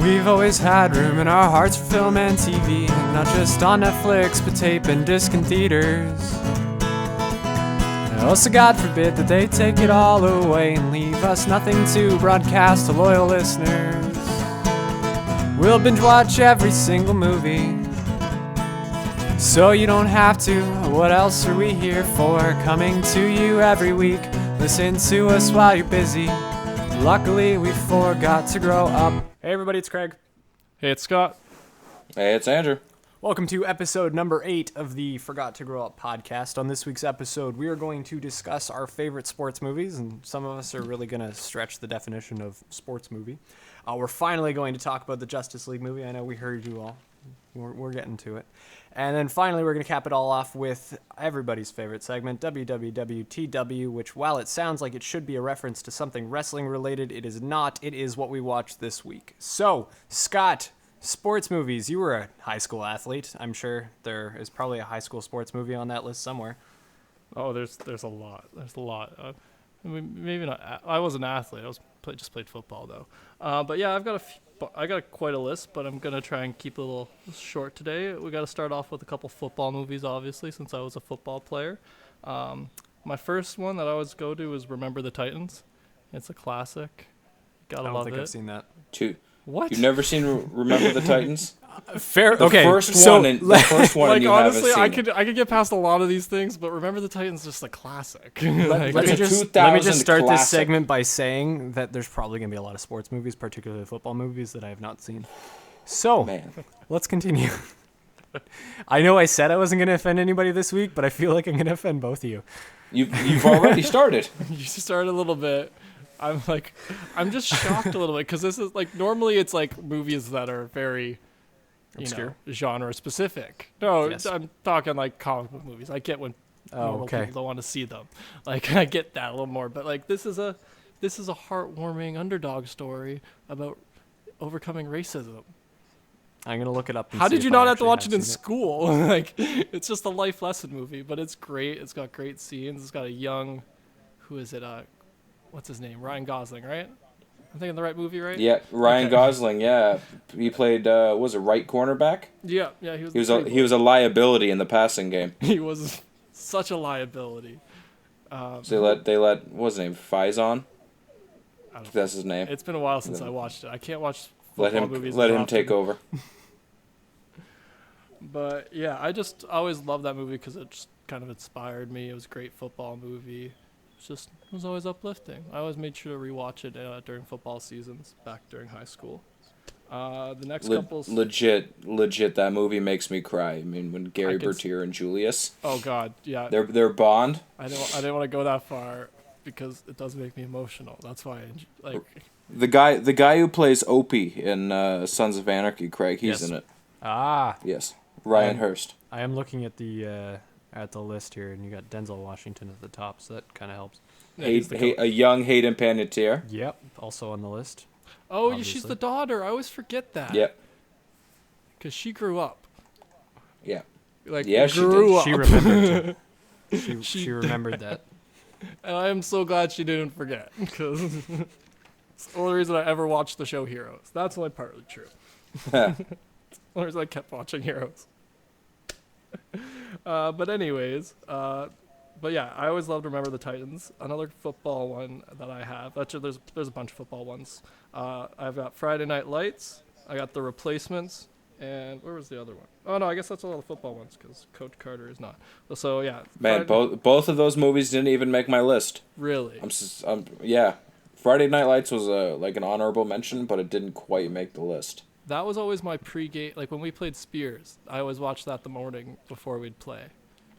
We've always had room in our hearts for film and TV, not just on Netflix, but tape and disc in theaters. Also, God forbid that they take it all away and leave us nothing to broadcast to loyal listeners. We'll binge watch every single movie, so you don't have to. What else are we here for? Coming to you every week. Listen to us while you're busy. Luckily, we forgot to grow up. Hey everybody, it's Craig. Hey, it's Scott. Hey, it's Andrew. Welcome to episode number 8 of the Forgot to Grow Up podcast. On this week's episode, we are going to discuss our favorite sports movies, and some of us are really going to stretch the definition of sports movie. We're finally going to talk about the Justice League movie. I know we heard you all. We're getting to it. And then finally, we're going to cap it all off with everybody's favorite segment, WWWTW, which, while it sounds like it should be a reference to something wrestling related, it is not. It is what we watched this week. So, Scott, sports movies. You were a high school athlete. I'm sure there is probably a high school sports movie on that list somewhere. Oh, there's a lot. There's a lot. I mean, maybe not. I was an athlete. Just played football though. But yeah, I got quite a list, but I'm gonna try and keep it a little short today. We got to start off with a couple football movies, obviously, since I was a football player. My first one that I always go to is Remember the Titans. It's a classic. Gotta love it. I don't think I've seen that. What? You've never seen Remember the Titans? Fair. The okay. first So, one Like you honestly, haven't seen. I could get past a lot of these things, but Remember the Titans is just a classic. Let me It's a just 2000 start this classic. segment by saying that there's probably going to be a lot of sports movies, particularly football movies, that I have not seen. So, Man. let's continue. I know I said I wasn't going to offend anybody this week, but I feel like I'm going to offend both of you. You've already started. You start a little bit. I'm just shocked a little bit because this is like normally it's like movies that are very, Obscure. genre specific. No, Yes. I'm talking like comic book movies. I get when normal okay. people don't want to see them. Like I get that a little more, but like this is a heartwarming underdog story about overcoming racism. I'm going to look it up. And How see did you if not I have to actually watch it in seen school? Like it's just a life lesson movie, but it's great. It's got great scenes. It's got a young, who is it? What's his name? Ryan Gosling, right? I'm thinking the right movie, right? Yeah, Ryan Okay. Gosling. Yeah, he played. Was it right cornerback? Yeah, he was. He was a liability in the passing game. He was such a liability. So they let what was his name? Faison. I don't That's his name. It's been a while since I watched it. I can't watch Let football him movies. let as him often. take over. But yeah, I just always loved that movie because it just kind of inspired me. It was a great football movie. It was always uplifting. I always made sure to rewatch it during football seasons back during high school. The next couple. Legit. That movie makes me cry. I mean, when Gary Bertier and Julius. Oh God, yeah. Their bond. I didn't want to go that far because it does make me emotional. That's why The guy who plays Opie in Sons of Anarchy, Craig, he's Yes. in it. Ah, Yes, Ryan Hurst. I am looking at the list here, and you got Denzel Washington at the top, so that kind of helps. Yeah, he's the A young Hayden Panettiere. Yep, also on the list. Oh, Obviously. she's the daughter. I always forget that. Yep. Because she grew up. Yeah. Like Yeah, she grew did. up. She remembered. She remembered that. And I am so glad she didn't forget. Because it's the only reason I ever watched the show Heroes. That's only partly true. It's the only reason I kept watching Heroes. But anyways, but yeah, I always loved Remember the Titans. Another football one that I have. Actually, there's a bunch of football ones. I've got Friday Night Lights. I got The Replacements. And where was the other one? Oh no, I guess that's all the football ones because Coach Carter is not. So yeah. Man, both of those movies didn't even make my list. Really? Yeah. Friday Night Lights was like an honorable mention, but it didn't quite make the list. That was always my pre-game. Like when we played Spears, I always watched that the morning before we'd play,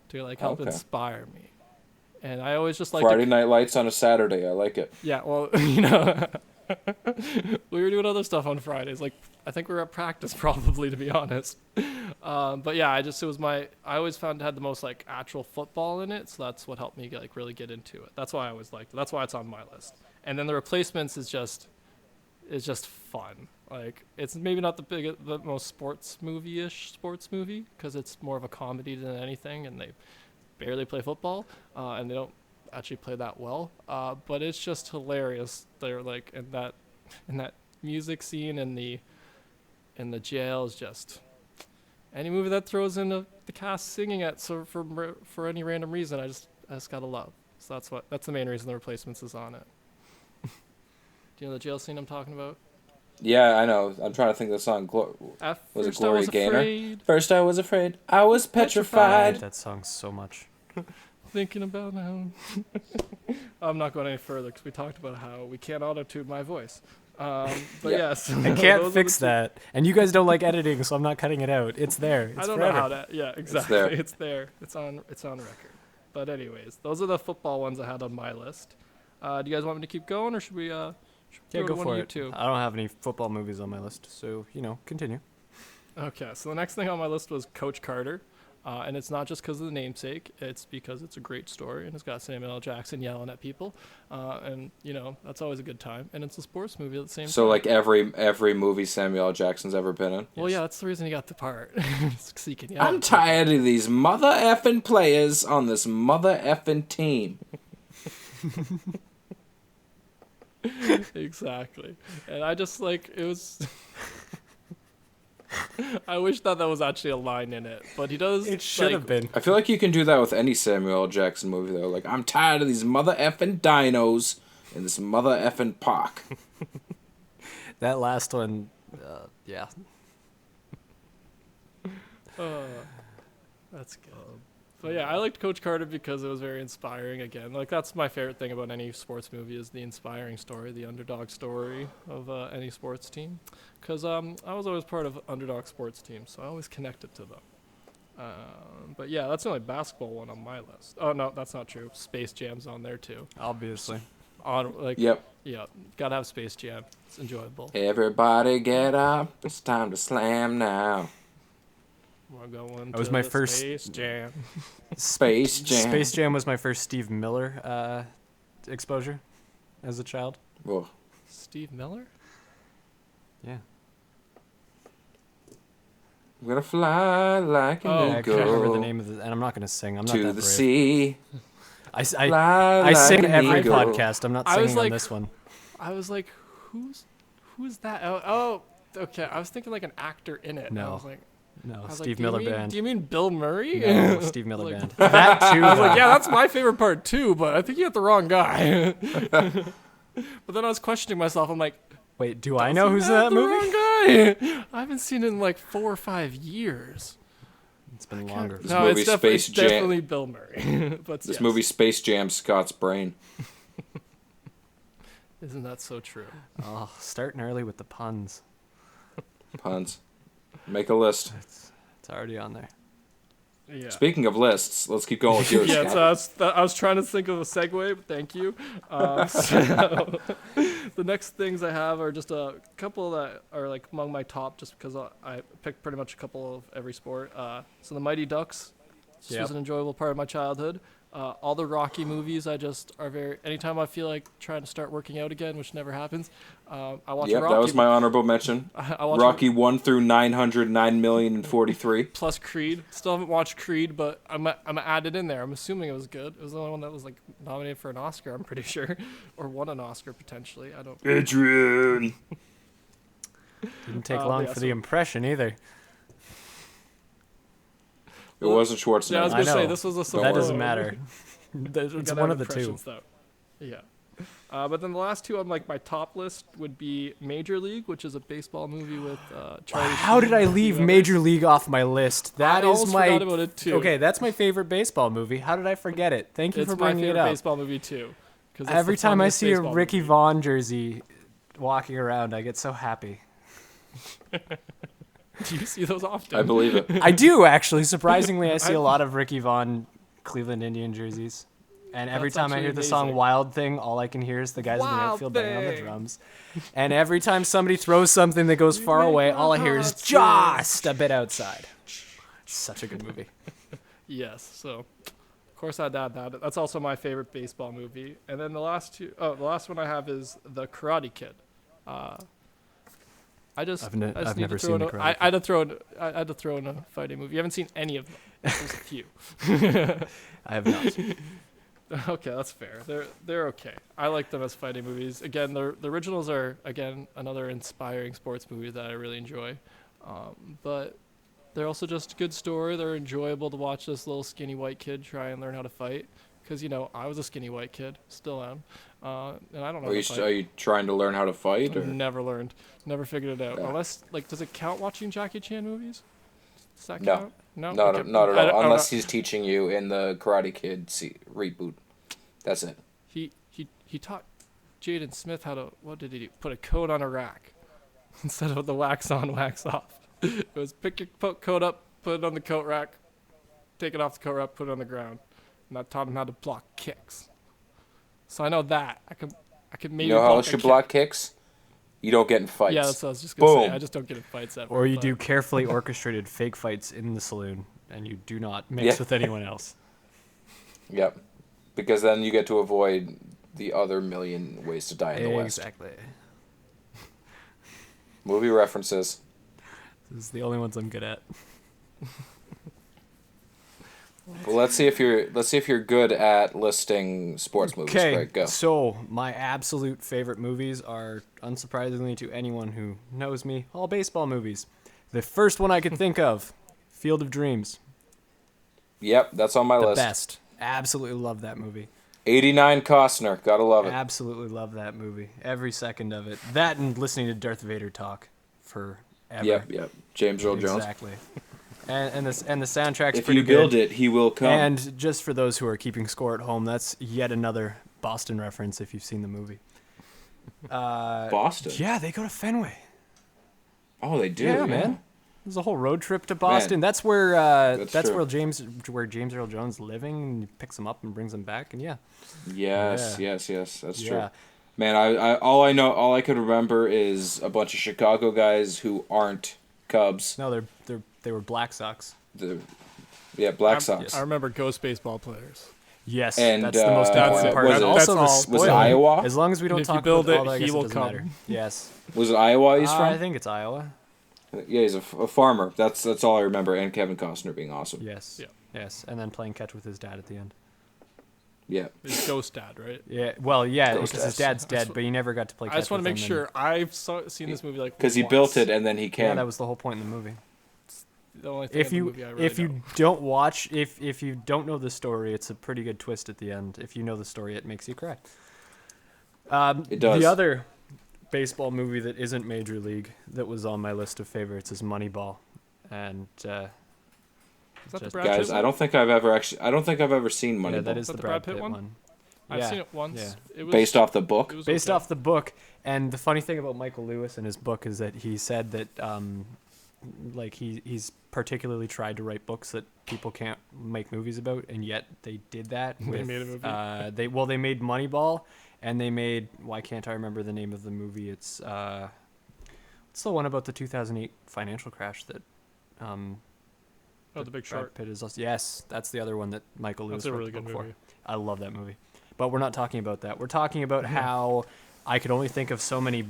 to like help Okay. inspire me. And I always just like Friday Night Lights on a Saturday. I like it. Yeah, well, we were doing other stuff on Fridays. Like I think we were at practice probably, to be honest. But yeah, I always found it had the most like actual football in it, so that's what helped me really get into it. That's why I always liked it. That's why it's on my list. And then The Replacements is just fun. Like it's maybe not the most sports movie because it's more of a comedy than anything, and they barely play football, and they don't actually play that well. But it's just hilarious. They're like in that music scene and the and the jail is just any movie that throws in the cast singing at for any random reason. I just gotta love. So that's the main reason The Replacements is on it. Do you know the jail scene I'm talking about? Yeah, I know. I'm trying to think of the song. Was it Gloria Gaynor? Afraid, First I was afraid. I was I hate petrified. that song so much. thinking about now. I'm not going any further because we talked about how we can't auto-tune my voice. But yes. I can't fix that. And you guys don't like editing, so I'm not cutting it out. It's there. It's I don't forever. know how to. Yeah, exactly. there. It's there. It's on record. But anyways, those are the football ones I had on my list. Do you guys want me to keep going, or should we? Yeah, go go to one for of you it. two? I don't have any football movies on my list, so, continue. Okay, so the next thing on my list was Coach Carter. And it's not just because of the namesake, it's because it's a great story and it's got Samuel L. Jackson yelling at people. And, that's always a good time. And it's a sports movie at the same time. So, like, every movie Samuel L. Jackson's ever been in? Well, yeah, that's the reason he got the part. It's 'cause he can yell. I'm tired of these mother effing players on this mother effing team. Exactly. And I just, it was... I wish that was actually a line in it, but he does. It should have been. I feel like you can do that with any Samuel L. Jackson movie, though. Like, I'm tired of these mother effing dinos in this mother effing park. That last one, yeah. That's good. But yeah, I liked Coach Carter because it was very inspiring. Again, that's my favorite thing about any sports movie is the inspiring story, the underdog story of any sports team. Because I was always part of underdog sports teams, so I always connected to them. But yeah, that's the only basketball one on my list. Oh no, that's not true. Space Jam's on there too. Obviously. Yep. Yeah, gotta have Space Jam. It's enjoyable. Everybody get up. It's time to slam now. We're going That was to my the first Space Jam. Space Jam. Space Jam was my first Steve Miller exposure as a child. Whoa. Steve Miller? Yeah. I'm gonna fly like an Oh, I eagle. can't remember the name of the, and I'm not gonna sing. I'm not to that the brave. sea. I Fly like sing an every eagle. podcast. I'm not I was singing on like- this one. I was like, who's that? Oh, okay. I was thinking like an actor in it. No. I was like, No, I was Steve like, Miller do you mean, Band. Do you mean Bill Murray? No, Steve Miller Like- Band. That too. I was though. like, yeah, that's my favorite part too, but I think you got the wrong guy. But then I was questioning myself. I'm like, Wait, do I know does he who's in have that the movie? wrong guy? I haven't seen it in like 4 or 5 years. It's been longer. This No, movie, it's Space Jam. definitely Bill Murray. But This yes. movie Space Jam Scott's brain. Isn't that so true? Oh, starting early with the puns. Puns. Make a list. It's already on there. Yeah. Speaking of lists, let's keep going with yours. Yeah, Scott. so I was trying to think of a segue, but thank you. So the next things I have are just a couple that are like among my top, just because I picked pretty much a couple of every sport. So the Mighty Ducks just was an enjoyable part of my childhood. All the Rocky movies, I just are very. Anytime I feel like trying to start working out again, which never happens, I watch Yep, Rocky. that was my honorable mention. I watch Rocky 1 through 909,043. plus Creed. Still haven't watched Creed, but I'm add it in there. I'm assuming it was good. It was the only one that was like nominated for an Oscar, I'm pretty sure, or won an Oscar potentially. I don't. Adrian. Didn't take long yeah, for so- the impression either. It wasn't Schwarzenegger. Yeah, I was I gonna say know. this was a Don't support. That worry. doesn't matter. We It's gotta one have of the two. impressions, though. Yeah. But then the last two on like my top list would be Major League, which is a baseball movie with Charlie How did Sheen I and leave a few Major others. League off my list? That I is almost my forgot about it too. Okay, that's my favorite baseball movie. How did I forget it? Thank you It's for my bringing it favorite up. baseball movie too. 'Cause it's Every the time I funniest see a baseball Ricky movie. Vaughn jersey walking around, I get so happy. Do you see those often? I believe it. I do actually. Surprisingly, I see a lot of Ricky Vaughn Cleveland Indian jerseys. And every That's time I actually hear the song amazing. Wild Thing, all I can hear is the guys in the Wild outfield banging on the Thing. drums. And every time somebody throws something that goes far away, all I hear is just a bit outside. It's such a good movie. Yes. So, of course, I'd add that. That's also my favorite baseball movie. And then the last one I have is The Karate Kid. I just I've need never to throw seen in The a- Karate I had to throw in. I had to throw in a fighting movie. You haven't seen any of them. There's a few. I have not. Okay, that's fair. They're okay. I like them as fighting movies. Again, the originals are again another inspiring sports movie that I really enjoy. But they're also just a good story. They're enjoyable to watch this little skinny white kid try and learn how to fight. Because, I was a skinny white kid, still am. And I don't know how to fight. Are you trying to learn how to fight? Or? Never learned. Never figured it out. Yeah. Unless, does it count watching Jackie Chan movies? Does that No. count? No? Not Okay. at I all. don't Unless know. he's teaching you in the Karate Kid reboot. That's it. He taught Jaden Smith how to, what did he do? Put a coat on a rack instead of the wax on, wax off. It was pick your coat up, put it on the coat rack, take it off the coat rack, put it on the ground. And that taught him how to block kicks. So I know that. I could maybe You know how block else a you kick. block kicks? You don't get in fights. Yeah, that's what I was just going to say. Boom. I just don't get in fights ever. Or you but- do carefully orchestrated fake fights in the saloon, and you do not mix Yeah. with anyone else. Yep. Because then you get to avoid the other million ways to die in the West. Exactly. Movie references. This is the only ones I'm good at. Well, let's see if you're good at listing sports movies. Okay, Greg, go. so my absolute favorite movies are, unsurprisingly to anyone who knows me, all baseball movies. The first one I could think of, Field of Dreams. Yep, that's on my The list. best. Absolutely love that movie. 89 Costner, gotta love it. Absolutely love that movie. Every second of it. That and listening to Darth Vader talk forever. Yep. James Earl Jones. Exactly. And the soundtrack's If pretty you build good. it, he will come. And just for those who are keeping score at home, that's yet another Boston reference if you've seen the movie. Boston. Yeah, they go to Fenway. Oh, they do. Yeah, man. There's a whole road trip to Boston. Man, That's where that's true. where James Earl Jones living, and he picks him up and brings him back, and yeah. Yes. That's true. Yeah. Man, all I could remember is a bunch of Chicago guys who aren't Cubs. No, they were Black Sox. Black Sox. I remember ghost baseball players. Yes, And, that's the most important part. was And it- also that's the all. spoiler. Was it Iowa? As long as we don't if you talk build about it, all that, I he guess will it doesn't come. matter. Yes. Was it Iowa he's I from? think it's Iowa. Yeah, he's a farmer. That's all I remember. And Kevin Costner being awesome. Yes. Yeah. Yes, and then playing catch with his dad at the end. Yeah. It's Ghost Dad, right? Yeah, well, yeah, Ghost because his Dad. dad's dead, but he never got to play catch I just want with to make him, sure I've seen this movie like Because he once. built it and then he And, came. yeah, that was the whole point in the movie. The only thing If in the you movie I really if know. you don't watch if you don't know the story, it's a pretty good twist at the end. If you know the story, it makes you cry. It does. The other baseball movie that isn't Major League that was on my list of favorites is Moneyball, and Is that the just- Brad Guys, Pitt I don't think I've ever seen Moneyball. yeah, that is Is that the the Brad Brad Pitt one? one. I've Yeah, seen it once. yeah. It was Based off the book. It was Based okay. off the book, and the funny thing about Michael Lewis and his book is that he said that like he's particularly tried to write books that people can't make movies about, and yet they did that. They made a movie. They made Moneyball, and they made, why can't I remember the name of the movie? It's the one about the 2008 financial crash that Oh, The Big Brad Short. Pitt is also, yes, that's the other one that Michael Lewis That's a wrote really the good book for. movie. I love that movie, but we're not talking about that. We're talking about how I could only think of so many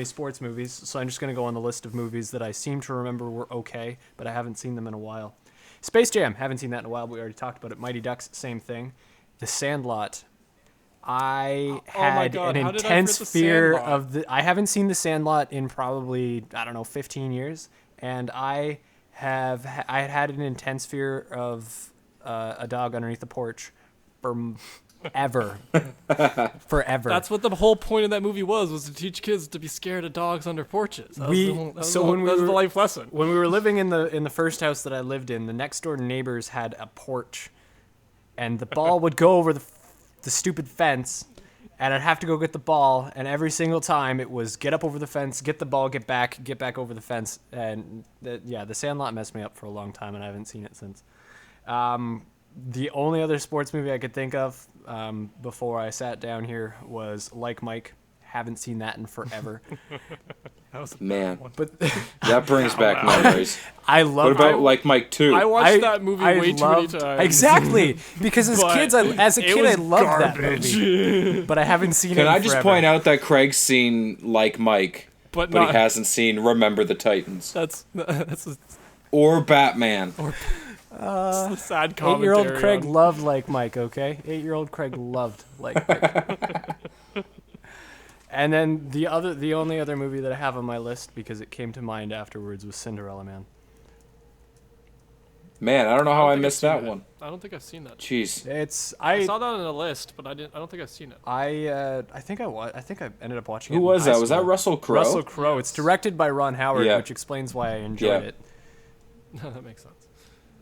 sports movies, so I'm just gonna go on the list of movies that I seem to remember were okay, but I haven't seen them in a while. Space Jam, haven't seen that in a while, but we already talked about it. Mighty Ducks, same thing. The Sandlot, I Oh my had God, an how did I forget intense The fear Sandlot? of the. I haven't seen The Sandlot in probably 15 years, and I had had an intense fear of a dog underneath the porch forever. Forever. That's what the whole point of that movie was to teach kids to be scared of dogs under porches. That We- was the whole, that was so the, whole- when we that was the were- life lesson. When we were living in the first house that I lived in, the next door neighbors had a porch, and the ball would go over the stupid fence, and I'd have to go get the ball, and every single time it was get up over the fence, get the ball, get back over the fence, and the Sandlot messed me up for a long time, and I haven't seen it since. The only other sports movie I could think of before I sat down here was Like Mike. Haven't seen that in forever. That was a Man, bad one. But that brings back memories. I love. What about like Mike 2? I watched that movie way too many loved- times. Exactly, because as But kids, as a it kid, I was loved garbage. that movie. But I haven't seen it. Can in I just forever. point out that Craig's seen Like Mike, But but not, he hasn't seen Remember the Titans that's or Batman. a sad commentary. 8-year-old Craig on- loved Like Mike. Okay, 8-year-old Craig loved Like Mike. And then the only other movie that I have on my list because it came to mind afterwards was Cinderella Man. Man, I don't know how I think I've missed seen that it. one. I don't think I've seen that. Jeez. I saw that on a list, but I don't think I've seen it. I think I ended up watching it. Who in was high that? Was that school. Russell Crowe? Russell Crowe. It's directed by Ron Howard, Yeah. which explains why I enjoyed it. That makes sense.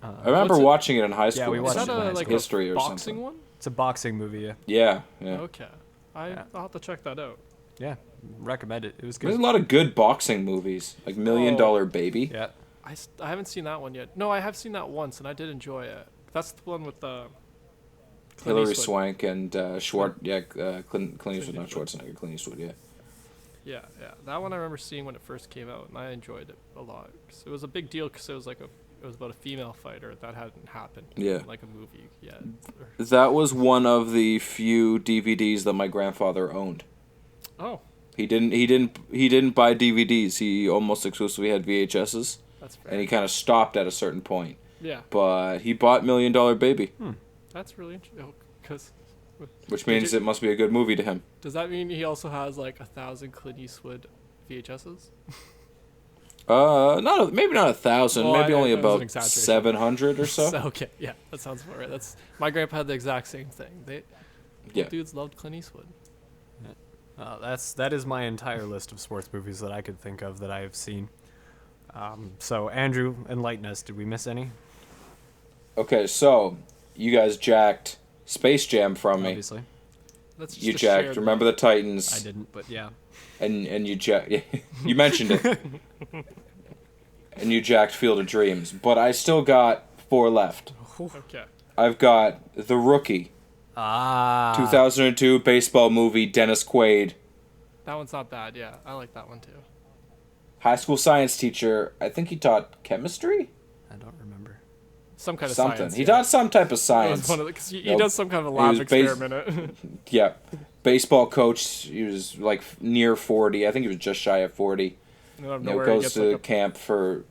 I remember What's it- watching it in high school. we Is watched that it in high a like school. History a or boxing something. one? It's a boxing movie. Yeah. Okay. Yeah. I'll have to check that out. Yeah, recommend it. It was There's good. a lot of good boxing movies, like Million Dollar Baby. Yeah. I haven't seen that one yet. No, I have seen that once, and I did enjoy it. That's the one with Clint Hilary Eastwood. Swank and Clint Eastwood, not Schwarzenegger, Clint Eastwood, yeah. Yeah. That one I remember seeing when it first came out, and I enjoyed it a lot. 'Cause it was a big deal because it was about a female fighter that hadn't happened. Yeah. In, like a movie yet. That was one of the few DVDs that my grandfather owned. Oh, He didn't buy DVDs. He almost exclusively had VHSs, that's fair. and he kind of stopped at a certain point. Yeah, But he bought Million Dollar Baby, that's really interesting. Because which means it must be a good movie to him. does that mean he also has like 1,000 Clint Eastwood VHSs? Maybe not 1,000. Well, maybe only that was an about exaggeration. 700 or so. Okay, yeah, that sounds about right. That's my grandpa had the exact same thing. Yeah. Dudes loved Clint Eastwood. That is my entire list of sports movies that I could think of that I have seen. So Andrew, enlighten us. Did we miss any? Okay, so you guys jacked Space Jam from me. Obviously, That's just You a jacked shared Remember love. the Titans. I didn't, but yeah. And you jacked. You mentioned it. And you jacked Field of Dreams, but I still got 4 left. Okay. I've got The Rookie, 2002 baseball movie, Dennis Quaid. That one's not bad. Yeah, I like that one too. High school science teacher. I think he taught chemistry. I don't remember. Some kind of Something. science. He yeah. taught some type of It was science. one of because he Nope. does some kind of a He lab was experiment. Yeah, baseball coach. He was like near 40. I think he was just shy of 40. Goes to camp for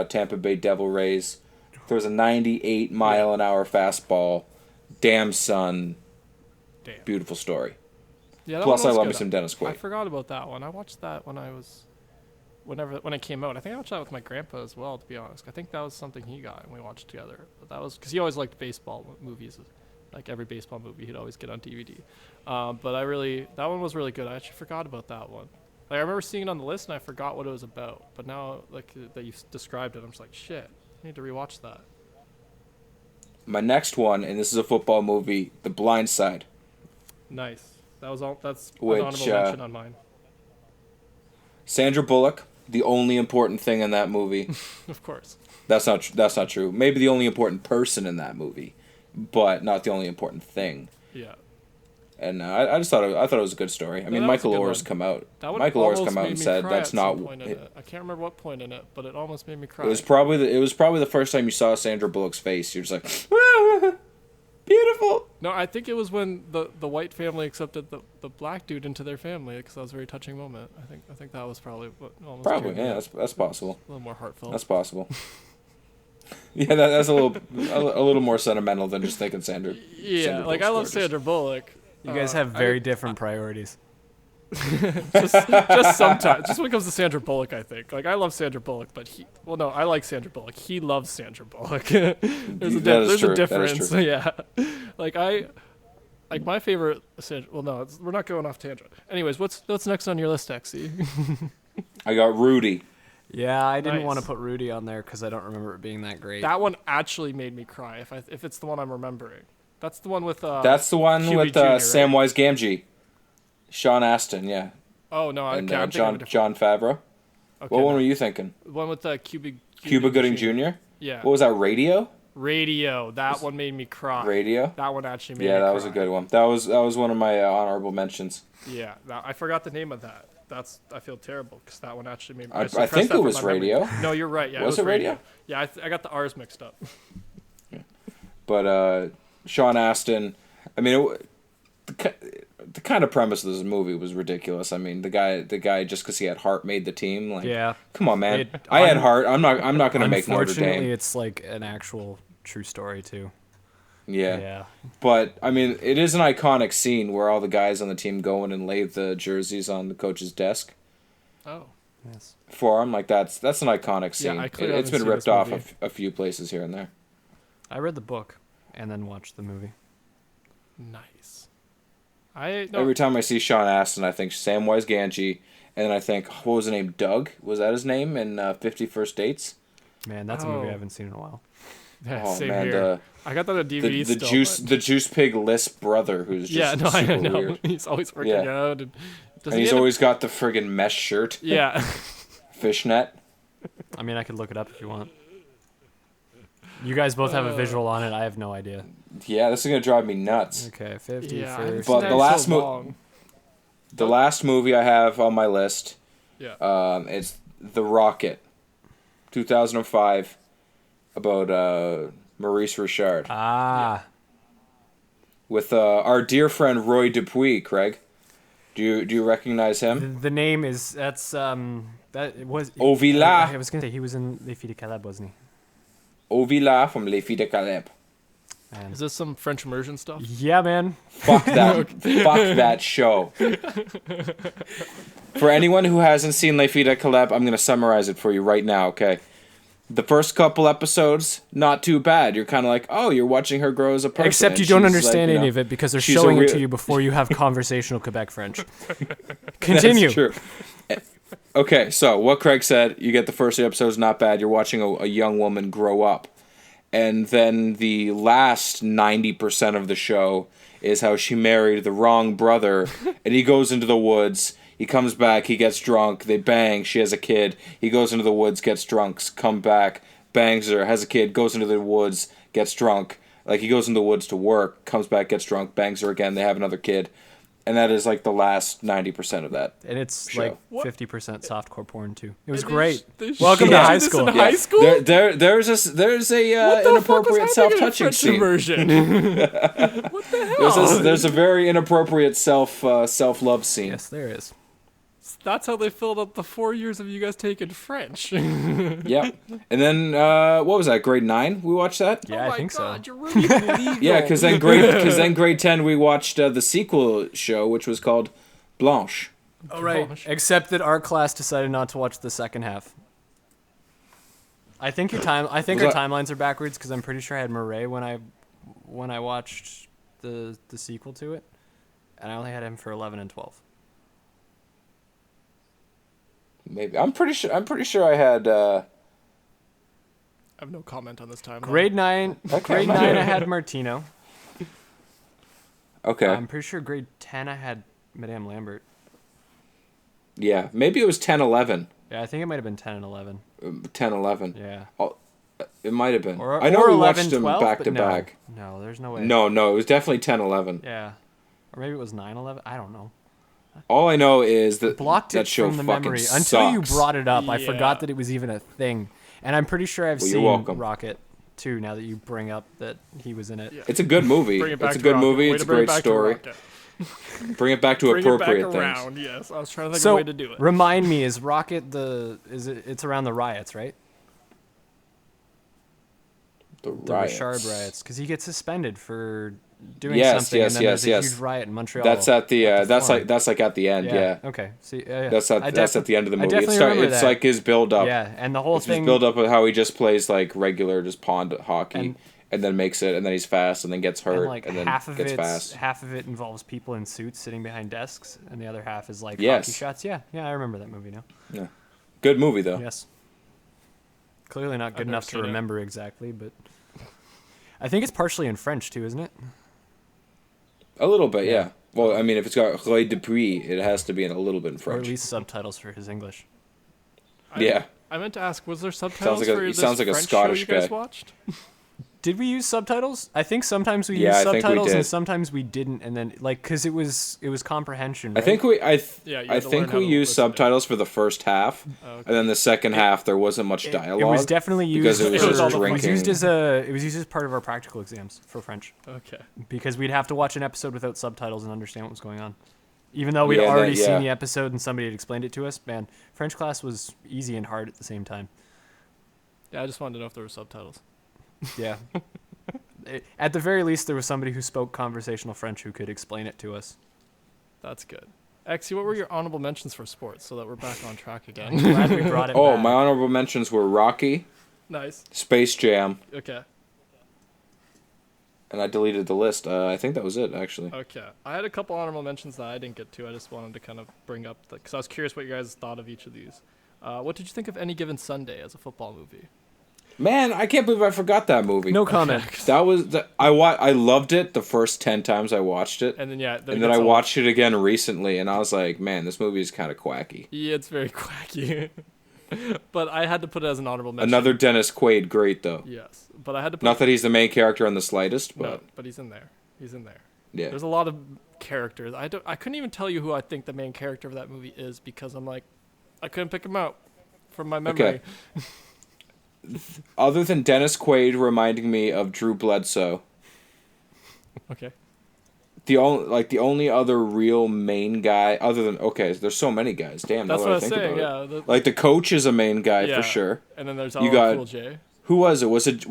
Tampa Bay Devil Rays. Throws a 98 mile an hour fastball. Damn son. Damn. Beautiful story. Yeah, that Plus, one I was love me good. some Dennis I Quaid. forgot about that one. I watched that when it came out. I think I watched that with my grandpa as well. To be honest, I think that was something he got and we watched together. But that was because he always liked baseball movies. Like every baseball movie, he'd always get on DVD. But that one was really good. I actually forgot about that one. Like I remember seeing it on the list and I forgot what it was about. But now, like that you described it, I'm just like, shit, I need to rewatch that. My next one, and this is a football movie, The Blind Side. Nice. That was all. That's an Which, honorable mention on mine. Sandra Bullock, the only important thing in that movie. Of course. That's not true. Maybe the only important person in that movie, but not the only important thing. Yeah. And I thought it was a good story. I mean, that was a Michael good Orr's one. come out. Michael Orr's come out and said that's not. I can't remember what point in it, but it almost made me cry. It was probably the first time you saw Sandra Bullock's face. You're just like, beautiful. No, I think it was when the white family accepted the black dude into their family because that was a very touching moment. I think that was probably what almost Probably, carried me. yeah, that's possible. A little more heartfelt. That's possible. Yeah, that's a little more sentimental than just thinking Sandra. Yeah, Sandra like Bullock's I love gorgeous. Sandra Bullock. You guys have very different priorities. just sometimes. Just when it comes to Sandra Bullock, I think. Like I love Sandra Bullock, but I like Sandra Bullock. He loves Sandra Bullock. There's a difference. Yeah. Like my favorite Sandra. Well, no, we're not going off tangent. Anyways, what's next on your list, Exy? I got Rudy. Yeah, I didn't Nice. want to put Rudy on there because I don't remember it being that great. That one actually made me cry. If it's the one I'm remembering, that's the one with. That's the one QB with Jr., right? Samwise Gamgee, Sean Astin, yeah, Oh no, and okay, I'm thinking of a John Favreau. Okay, What one no. were you thinking? The one with Cuba Gooding Jr. Yeah. What was that? Radio. Radio. That one made me cry. Radio. That one actually made me Yeah, cry. that was a good one. That was one of my honorable mentions. Yeah, I forgot the name of that. I feel terrible because that one actually made me. I suppressed think that it from was my memory. Radio. No, you're right. Yeah, Was it it Radio? Yeah, I got the R's mixed up. But Sean Astin, I mean, the kind of premise of this movie was ridiculous. I mean, the guy just because he had heart made the team. Like, Yeah. come on, man. I had heart. I'm not going to make Notre Unfortunately, Dame. it's like an actual true story too. Yeah. But, I mean, it is an iconic scene where all the guys on the team go in and lay the jerseys on the coach's desk. Oh. Yes. For him, like, that's an iconic scene. Yeah, It's been ripped off a few places here and there. I read the book and then watched the movie. Nice. Every time I see Sean Astin, I think Samwise Gamgee, and then I think, what was his name? Doug? Was that his name in 50 First Dates? Man, that's a movie I haven't seen in a while. Yeah, Oh same man, here. I got that on DVD the Juice Pig Lisp brother, who's just super weird. He's always working out, and he's always got the friggin' mesh shirt. Yeah. Fishnet. I mean, I could look it up if you want. You guys both have a visual on it. I have no idea. Yeah, this is gonna drive me nuts. Okay, 50 Yeah, first. But the last movie I have on my list, it's The Rocket, 2005, about Maurice Richard. Ah. With our dear friend Roy Dupuis, Craig. Do you recognize him? The name is that was Ovila. I was gonna say he was in Les Filles de Caleb, wasn't he? Ovila from Les Filles de Caleb. Man. Is this some French immersion stuff? Yeah, man. Fuck that. Fuck that show. For anyone who hasn't seen Les Filles de Caleb, I'm gonna summarize it for you right now. Okay. The first couple episodes, not too bad. You're kind of like, oh, you're watching her grow as a person. Except you don't understand any of it because they're showing it to you before you have conversational Quebec French. Continue. That's true. Okay, so what Craig said, you get the first episodes, not bad. You're watching a young woman grow up. And then the last 90% of the show is how she married the wrong brother, and he goes into the woods. He comes back, he gets drunk, they bang, she has a kid. He goes into the woods, gets drunk, come back, bangs her, has a kid, goes into the woods, gets drunk. Like, he goes into the woods to work, comes back, gets drunk, bangs her again, they have another kid. And that is, like, the last 90% of that. And it's, show. like, 50% softcore porn, too. It was great. Welcome to high school. In high school? There's a inappropriate self-touching scene. Immersion? What the hell? There's a very inappropriate self-love scene. Yes, there is. That's how they filled up the 4 years of you guys taking French. Yep. And then, what was that, grade 9 we watched that? Yeah, I think so. You're really illegal. Yeah, because then grade 10 we watched the sequel show, which was called Blanche. Oh, right. Except that our class decided not to watch the second half. I think our timelines are backwards because I'm pretty sure I had Murray when I watched the sequel to it, and I only had him for 11 and 12. Maybe I'm pretty sure I had. I have no comment on this timeline. Grade 9. Grade 9. I had Martino. Okay. I'm pretty sure grade 10 I had Madame Lambert. Yeah, maybe it was 10, 11. Yeah, I think it might have been 10 and 11. 10, 11. Yeah. Oh, it might have been. Or, I know or we 11, watched them 12, back to no. back. No, there's no way. No, it was definitely 10, 11. Yeah. Or maybe it was 9, 11. I don't know. All I know is that blocked it that show from the fucking memory sucks. until you brought it up. I Yeah. forgot that it was even a thing, and I'm pretty sure I've Well, seen you're welcome. Rocket too. Now that you bring up that he was in it, Yeah. It's a good movie. Bring it back It's a to good Rocket. movie. Way It's to a bring it great back to story. Rocket. Bring it back to Bring appropriate it back things. around. Yes, I was trying to think of so a way to do it. remind me, is Rocket it's around the riots, right? The The riots. Richard riots, because he gets suspended for doing Yes, something, yes, and then yes, there's a yes. huge riot in Montreal. That's at the forum. that's like at the end. Yeah. Okay. See, yeah. That's at the end of the I movie. definitely remember It's that. like his build up. Yeah, and the whole It's his thing. build up of how he just plays like regular just pond hockey and then makes it and then he's fast and then gets hurt And like and then half of gets fast. it involves people in suits sitting behind desks, and the other half is like Yes. hockey shots. Yeah, I remember that movie now. Yeah. Good movie though. Yes. Clearly not good I've never enough to seen it. remember exactly, but I think it's partially in French too, isn't it? A little bit, yeah. Well, I mean, if it's got Roy Dupuis, it has to be in a little bit in Or at French. least subtitles for his English. Yeah. I meant to ask, was there subtitles like a- for he this sounds like a French Scottish show you guys guy. watched? Did we use subtitles? I think sometimes we Yeah, used I think we subtitles and did. sometimes we didn't, and then like because it was comprehension. I Right? think we I Yeah, you I had to think learn how we to used listen to it. subtitles for the first half, Okay. and then the second half there wasn't much dialogue. It was definitely used. because it was for- just it was drinking. used as part of our practical exams for French, Okay. because we'd have to watch an episode without subtitles and understand what was going on. Even though we'd Yeah, already yeah. seen the episode and somebody had explained it to us, man, French class was easy and hard at the same time. Yeah, I just wanted to know if there were subtitles. Yeah. At the very least, there was somebody who spoke conversational French who could explain it to us. That's good. Exy, what were your honorable mentions for sports so that we're back on track again? Glad we brought it Oh, back. my honorable mentions were Rocky, Nice. Space Jam, Okay. and I deleted the list. I think that was it, actually. Okay. I had a couple honorable mentions that I didn't get to. I just wanted to kind of bring up, because I was curious what you guys thought of each of these. What did you think of Any Given Sunday as a football movie? Man, I can't believe I forgot that movie. No comment. That was I loved it the first 10 times I watched it. And then, yeah. And then I watched it again recently, and I was like, man, this movie is kind of quacky. Yeah, it's very quacky. But I had to put it as an honorable mention. Another Dennis Quaid, great, though. Yes. But I had to put Not that he's the main character on the slightest, but... No, but he's in there. He's in there. Yeah. There's a lot of characters. I couldn't even tell you who I think the main character of that movie is because I'm like, I couldn't pick him out from my memory. Okay. Other than Dennis Quaid reminding me of Drew Bledsoe, Okay. the only other real main guy, other than there's so many guys. Damn, That's now what I that was think saying. about Yeah. it. Like the coach is a main guy Yeah. for sure. And then there's You LL got- Cool J. Who was it?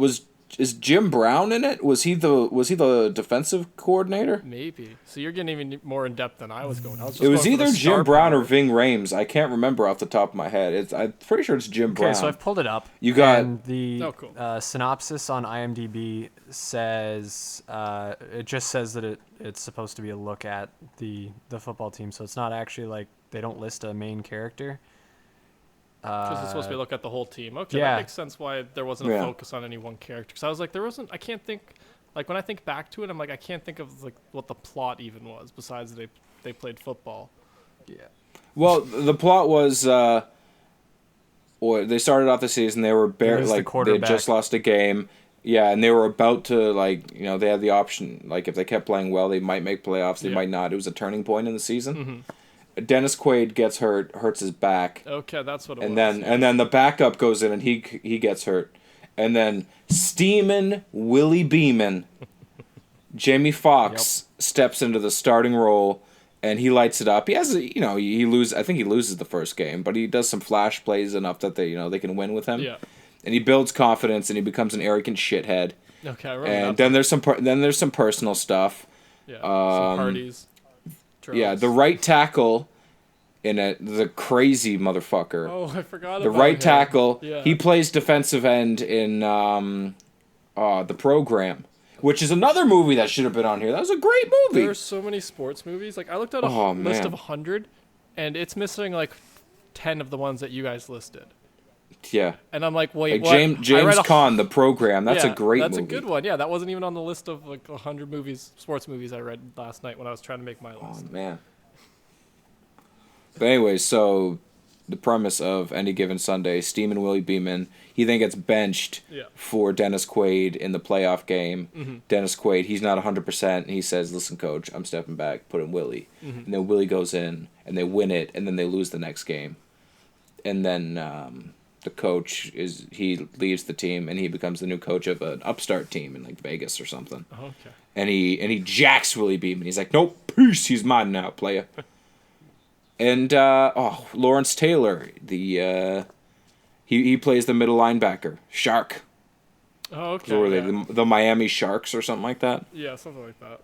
Is Jim Brown in it? Was he the defensive coordinator? Maybe. So you're getting even more in depth than I was going. I was just It was going for the either Jim star Brown or power. Ving Rhames. I can't remember off the top of my head. I'm pretty sure it's Jim Brown. Okay, so I've pulled it up. You got- and the Oh, cool. synopsis on IMDb says it just says that it's supposed to be a look at the football team, so it's not actually like they don't list a main character. Because it's supposed to be a look at the whole team. Okay, yeah. that makes sense why there wasn't a Yeah. focus on any one character. Because I was like, I can't think, like when I think back to it, I'm like, I can't think of like what the plot even was besides they played football. Yeah. Well, the plot was, they started off the season. They were It barely was the they had quarterback. just lost a game. Yeah, and they were about to they had the option. Like if they kept playing well, they might make playoffs. They Yeah. might not. It was a turning point in the season. Mm-hmm. Dennis Quaid gets hurts his back, Okay, that's what it and was. then the backup goes in and he gets hurt, and then Steamin' Willie Beeman, Jamie Foxx steps into the starting role. And he lights it up. He has, he loses. I think he loses the first game, but he does some flash plays enough that they can win with him. Yeah. And he builds confidence, and he becomes an arrogant shithead. Okay, I remember And that. then there's some personal stuff. Yeah, some parties. Drugs. Yeah, the right tackle in the crazy motherfucker. Oh, I forgot the about right him. tackle. Yeah. He plays defensive end in the Program, which is another movie that should have been on here. That was a great movie. There's so many sports movies. Like I looked at a Oh, list man. of 100, and it's missing like 10 of the ones that you guys listed. Yeah. And I'm like, wait, Like what? James I read Caan, The Program. That's yeah, a great That's movie. a good one. Yeah, that wasn't even on the list of like 100 sports movies I read last night when I was trying to make my Oh list. man. But anyway, so the premise of Any Given Sunday, Steamin' Willie Beeman, he then gets benched Yeah. for Dennis Quaid in the playoff game. Mm-hmm. Dennis Quaid, he's not 100%, and he says, "Listen, coach, I'm stepping back, put in Willie." Mm-hmm. And then Willie goes in, and they win it, and then they lose the next game. And then the coach he leaves the team, and he becomes the new coach of an upstart team in like Vegas or something. Oh, okay. And he jacks Willie Beeman. He's like, "Nope, peace. He's mine now, playa." And Lawrence Taylor, he plays the middle linebacker, Shark. Oh, okay. Or were they Yeah. the Miami Sharks or something like that? Yeah, something like that.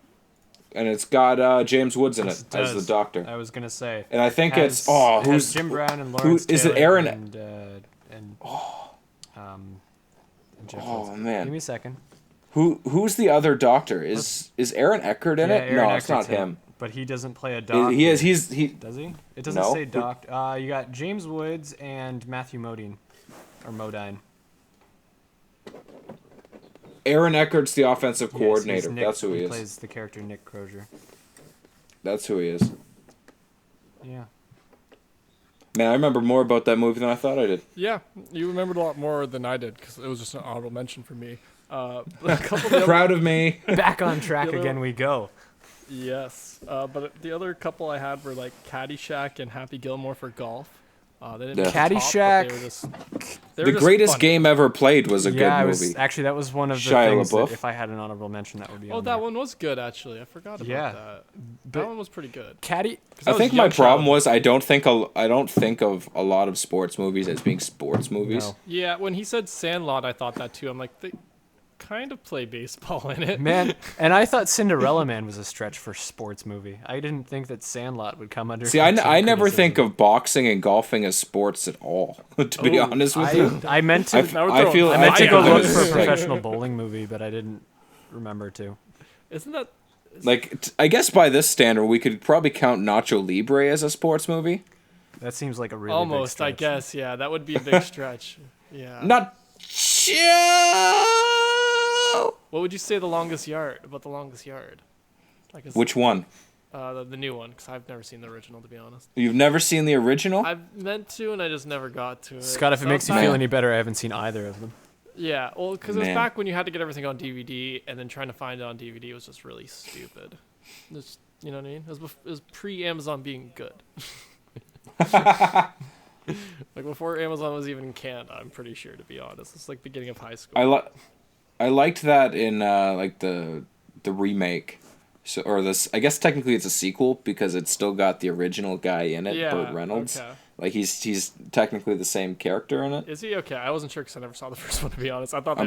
And it's got James Woods in it It as the does. doctor. I was gonna say. And I think Has- it's has Jim Brown and Lawrence is it Taylor Aaron? and Jeff Oh Wilson. man, Give me a second. who's the other doctor? Is Aaron Eckhart in Yeah, it? Aaron No, it's not Eckert's in it, him. But he doesn't play a doctor. He is. He. Does he? It doesn't No. say doc. You got James Woods and Matthew Modine, or Modine. Aaron Eckhart's the offensive Yes, coordinator. he's Nick, That's who he is. plays the character Nick Crozier. That's who he is. Yeah. Man, I remember more about that movie than I thought I did. Yeah, you remembered a lot more than I did because it was just an honorable mention for me. A couple of the other, Proud of me. Back on track The other- again we go. yes, but the other couple I had were like Caddyshack and Happy Gilmore for golf. They didn't Yeah. make the top, but Caddyshack- they were just- The greatest funny. game ever played was a Yeah, good movie. actually that was one of the Shia things that LaBeouf. if I had an honorable mention that would be Oh, on that there. one was good actually. I forgot about Yeah, that. That but- one was pretty good. Caddy. 'Cause that I was think young my problem child. was I don't think of a lot of sports movies as being sports movies. No. Yeah, when he said Sandlot, I thought that too. I'm like, kind of play baseball in it. Man, and I thought Cinderella Man was a stretch for sports movie. I didn't think that Sandlot would come under. See, I never think of boxing and golfing as sports at all. To be honest with you, I meant to. I meant to go look for a like, professional bowling movie, but I didn't remember to. Isn't that like I guess by this standard we could probably count Nacho Libre as a sports movie. That seems like a really big almost? stretch. I guess, yeah, that would be a big stretch. Yeah. Not. What would you say the longest yard? Like Which one? The new one, because I've never seen the original, to be honest. You've never seen the original? I've meant to, and I just never got to it. Scott, if it makes you feel any better, I haven't seen either of them. Yeah, well, because it was back when you had to get everything on DVD, and then trying to find it on DVD was just really stupid. Just, you know what I mean? It was pre-Amazon being good. Like before Amazon was even in Canada, I'm pretty sure, to be honest. It's like beginning of high school. I liked that in like the remake. So, or this, I guess technically it's a sequel because it's still got the original guy in it, Burt Reynolds. Okay. Like he's technically the same character in it. Is he? Okay, I wasn't sure because I never saw the first one, to be honest. I thought I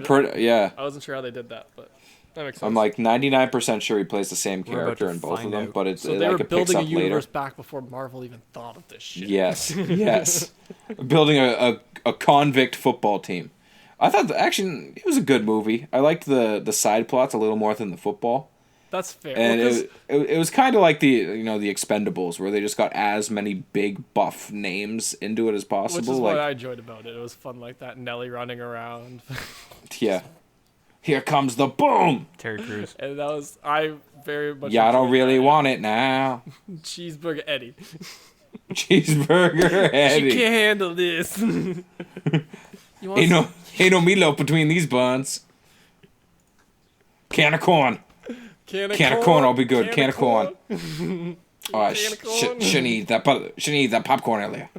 wasn't sure how they did that, but that makes sense. I'm like 99% sure he plays the same character in both of them, but it's so they like were it picks building up a universe later. back before Marvel even thought of this shit. Yes, yes, building a convict football team. I thought it was a good movie. I liked the side plots a little more than the football. That's fair. And it was kind of like the Expendables, where they just got as many big buff names into it as possible. Which is what I enjoyed about it. It was fun like that. Nelly running around. Yeah. Here comes the boom! Terry Crews. And that was, I very much Yeah, I don't really want it now. Cheeseburger Eddie. Cheeseburger Eddie. She can't handle this. Ain't no meatloaf between these buns. Can of corn. Can of corn, I'll be good. Can of corn. Oh, shouldn't eat that popcorn earlier.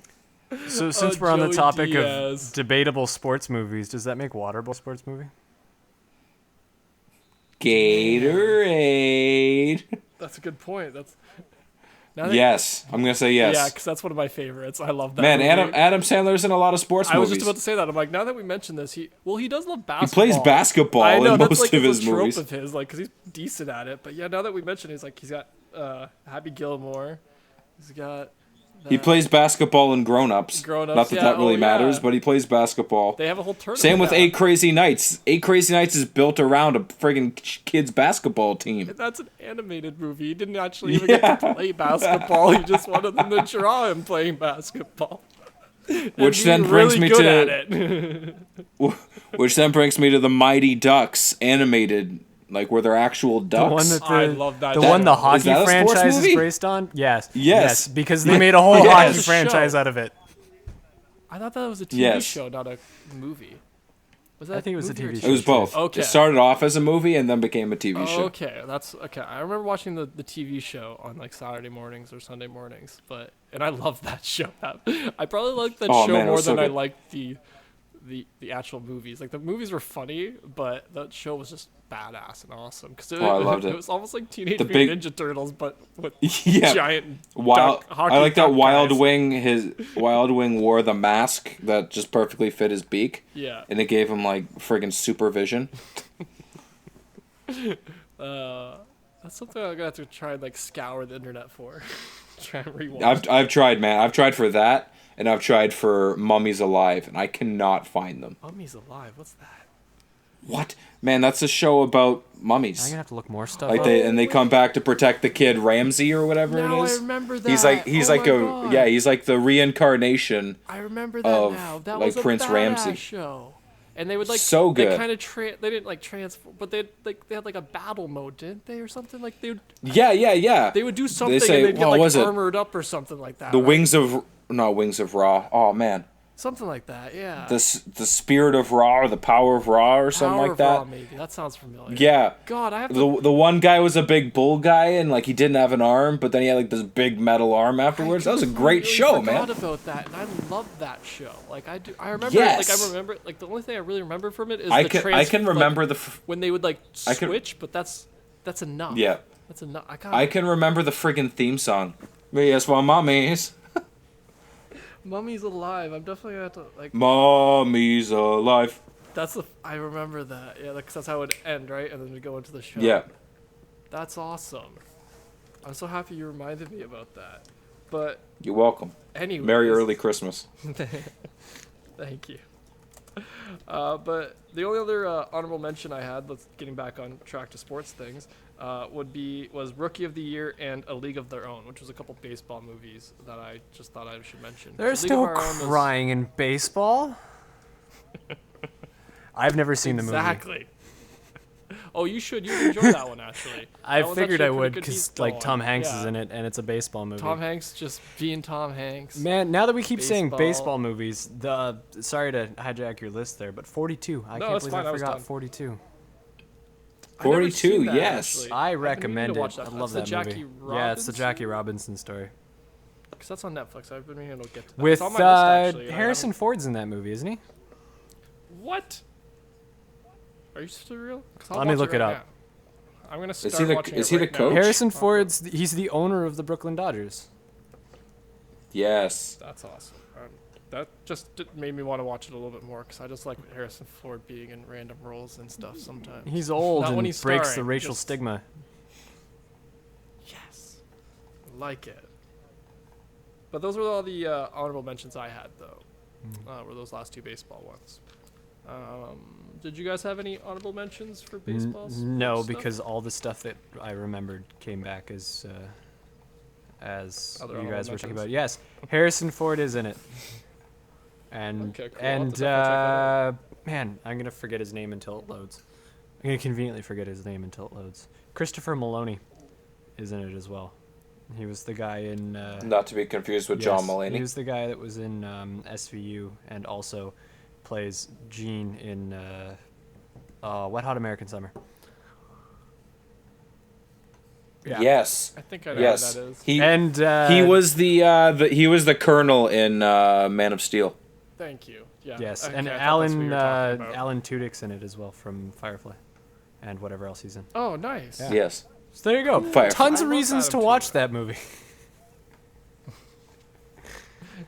So since we're on the topic of debatable sports movies, does that make Waterball a sports movie? Gatorade. That's a good point. Yes, I'm gonna say yes. Yeah, because that's one of my favorites. I love that. Man, movie. Adam Sandler's in a lot of sports movies. I was just about to say that. I'm like, now that we mentioned this, he does love basketball. He plays basketball in most of his movies. Of his, like, because he's decent at it. But yeah, now that we mentioned, he's got Happy Gilmore. He's got. He plays basketball in Grown Ups. Not that really matters, but he plays basketball. They have a whole tournament. Same with 8 Crazy Nights. 8 Crazy Nights is built around a friggin' kids basketball team. And that's an animated movie. He didn't actually even get to play basketball. He just wanted them to draw him playing basketball. Which then brings me to which then brings me to the Mighty Ducks animated. Like, where they're actual ducks. I love that. The hockey franchise is based on? Yes. Because they made a whole hockey franchise out of it. I thought that was a TV show, not a movie. I think it was a TV show. It was both. Okay. It started off as a movie and then became a TV show. Okay, that's okay. I remember watching the TV show on like Saturday mornings or Sunday mornings, and I loved that show. I probably liked that show more than I liked the actual movies. Like, the movies were funny, but that show was just badass and awesome because I loved it. It was almost like Teenage Mutant Ninja Turtles, but with giant wild. Hockey I like that Wild guys. Wing. Wild Wing wore the mask that just perfectly fit his beak. Yeah, and it gave him like friggin' supervision. That's something I'm gonna have to try and like scour the internet for. Try and rewatch. I've tried, man. I've tried for that, and I've tried for Mummies Alive, and I cannot find them. Mummies Alive? What's that? What? Man, that's a show about mummies. I'm gonna have to look more stuff. Like they come back to protect the kid Ramsey or whatever it is. I remember that. He's like the reincarnation. I remember that now. That was a Prince Ramsey show. And they would like so good. They kind of they didn't like transform, but they had like a battle mode, didn't they, or something? Like they would. Yeah. They would do something and they'd get like armored up or something like that. Wings of Ra. Oh man. Something like that, yeah. The spirit of Ra or the power of Ra or something like that. Ra, maybe. That sounds familiar. Yeah. God, I have the one guy was a big bull guy and like he didn't have an arm, but then he had like this big metal arm afterwards. That was a great show, man. I forgot about that, and I loved that show. Like I remember. Yes. Like I remember. Like the only thing I really remember from it is I can remember when they would like switch, but that's enough. Yeah. That's enough. I can remember the friggin' theme song. Yes, well, mummies. Mummy's Alive. I'm definitely gonna have to like. Mummy's Alive. I remember that. Yeah, because that's how it would end, right? And then we go into the show. Yeah. That's awesome. I'm so happy you reminded me about that. But You're welcome. anyway. Merry early Christmas. Thank you. But the only other honorable mention I had, getting back on track to sports things, was Rookie of the Year and A League of Their Own, which was a couple baseball movies that I just thought I should mention. There's no crying in baseball. I've never seen the movie. Exactly. Oh, you should. You'd enjoy that one, actually. I figured I would because Tom Hanks is in it, and it's a baseball movie. Tom Hanks just being Tom Hanks. Man, now that we keep saying baseball movies, sorry to hijack your list there, but 42. I can't believe I forgot 42. 42, that, yes. actually. I recommend it. I love that Jackie movie. Yeah, it's the Jackie Robinson story. Because that's on Netflix. I've been meaning to get to that. With it's on my list, actually, Harrison Ford's in that movie, isn't he? What? Are you still real? Let me look it up. Now. I'm gonna start watching Is he the coach? Harrison Ford's. He's the owner of the Brooklyn Dodgers. Yes. That's awesome. That just made me want to watch it a little bit more because I just like Harrison Ford being in random roles and stuff sometimes. He's old and he's breaks the starring, racial stigma. Yes, I like it. But those were all the honorable mentions I had, though. Were those last two baseball ones? Did you guys have any honorable mentions for baseball? No, because all the stuff that I remembered came back as Other you guys were talking mentions. about. Yes, Harrison Ford is in it. And Okay, cool. I'll have to definitely check that out. man, I'm gonna forget his name until it loads. I'm gonna conveniently forget his name until it loads. Christopher Maloney is in it as well. He was the guy in. Not to be confused with John Mulaney. He was the guy that was in SVU and also plays Gene in Wet Hot American Summer. Yeah. Yes. I think I know Yes. who that is. He was he was the colonel in Man of Steel. Thank you. Yeah. Yes, Okay, and I thought that's what you Alan were talking about. Alan Tudyk's in it as well from Firefly, and whatever else he's in. Oh, nice. Yeah. Yes. So there you go. Firefly. Tons I of love reasons to Adam watch Tudych. that movie.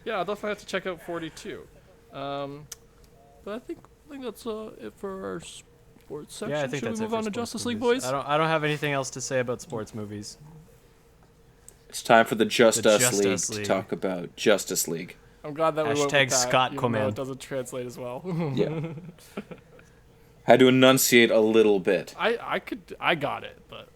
Yeah, I'll definitely have to check out 42. But I think that's it for our sports section. Yeah, I think Should that's we it move for on to sports Justice League, movies. boys? I don't have anything else to say about sports movies. It's time for the Just Us Justice League League. to talk about Justice League. I'm glad that we went Hashtag with that, Scott even though Coman. it doesn't translate as well. Yeah. Had to enunciate a little bit. I got it, but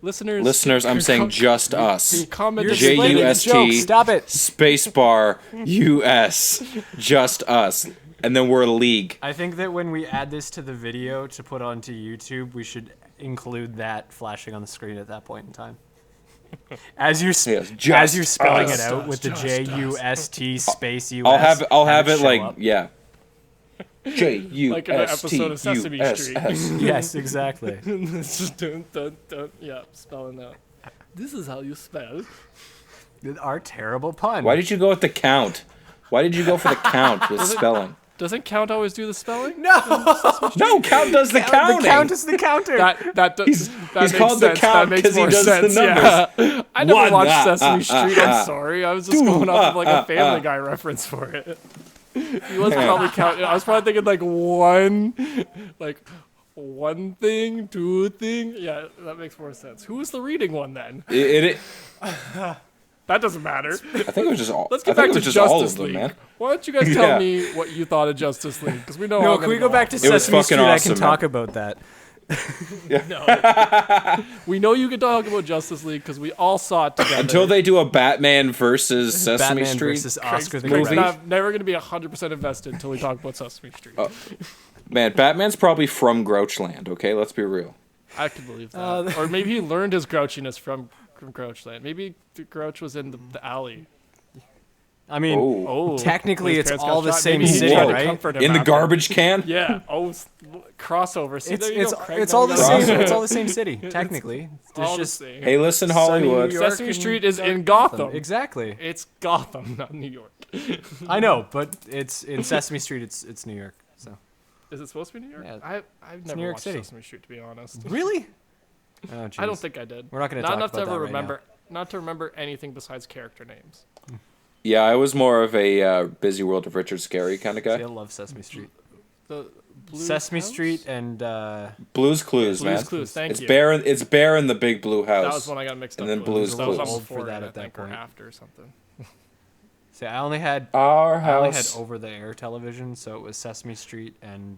Listeners, I'm saying just us. Comment You're J explaining U the S joke. T Stop it. spacebar US. Just us. And then we're a league. I think that when we add this to the video to put onto YouTube, we should include that flashing on the screen at that point in time. As you're as you're spelling it out with the JUST space US. I'll have it show like up. yeah. JUST Like in an episode of Sesame Street. Yes, exactly. It's just dun, yeah, spelling that. This is how you spell. Our terrible pun. Why did you go with the count? Why did you go for the count with spelling? Doesn't Count always do the spelling? No, No, count does the counting. the count is the counter. He's makes called the sense. Count That makes 'cause he more does the sense. numbers. Yeah. I never One, watched Sesame Street. I'm sorry. I was just going off of like a Family Guy reference for it. He was probably counting. I was probably thinking like one thing, two thing. Yeah, that makes more sense. Who was the reading one then? That doesn't matter. I think it was just all. Let's I get think back it to was just all Justice of them, League. man. Why don't you guys tell me what you thought of Justice League? Because we know. No, I'm can we gonna go back to off. It was Sesame Street? fucking I awesome, can man. talk about that. No. We know you can talk about Justice League because we all saw it together. Until they do a Batman versus Sesame Batman Street. versus Oscar the movie. Grouch. I'm never going to be 100% invested until we talk about Sesame Street. Man, Batman's probably from Grouchland, okay? Let's be real. I could believe that. Or maybe he learned his grouchiness from Grouchland. Maybe the Grouch was in the alley. I mean, Oh. technically, His it's parents all got the shot. same Maybe he city, tried to right? comfort him In the after. garbage can? Yeah. Oh, crossover. See, there you go, Craig. It's Now all we the got same. it. It's all the same city, technically. There's All the just same. Hey, listen, sunny Hollywood. New York Sesame and Street is in Gotham. Gotham. Exactly. It's Gotham, not New York. I know, but it's in Sesame Street. It's New York. So Is it supposed to be New York? Yeah. I've never New York watched City. Sesame Street, to be honest. really? Oh, I don't think I did. We're not gonna Not talk enough about to ever that right now. remember. Not to remember anything besides character names. Yeah, I was more of a Busy World of Richard Scarry kind of See, I guy. love Sesame Street. The Blue Sesame House? Street and Blue's Clues, man. Blue's Clues. Thank It's you. It's Bear in the Big Blue House. That was when I got mixed and up. then Blue's That was Clues. on Old for before that that, at that I think, or point. after or something. see, I only had Our House. over the air television, so it was Sesame Street and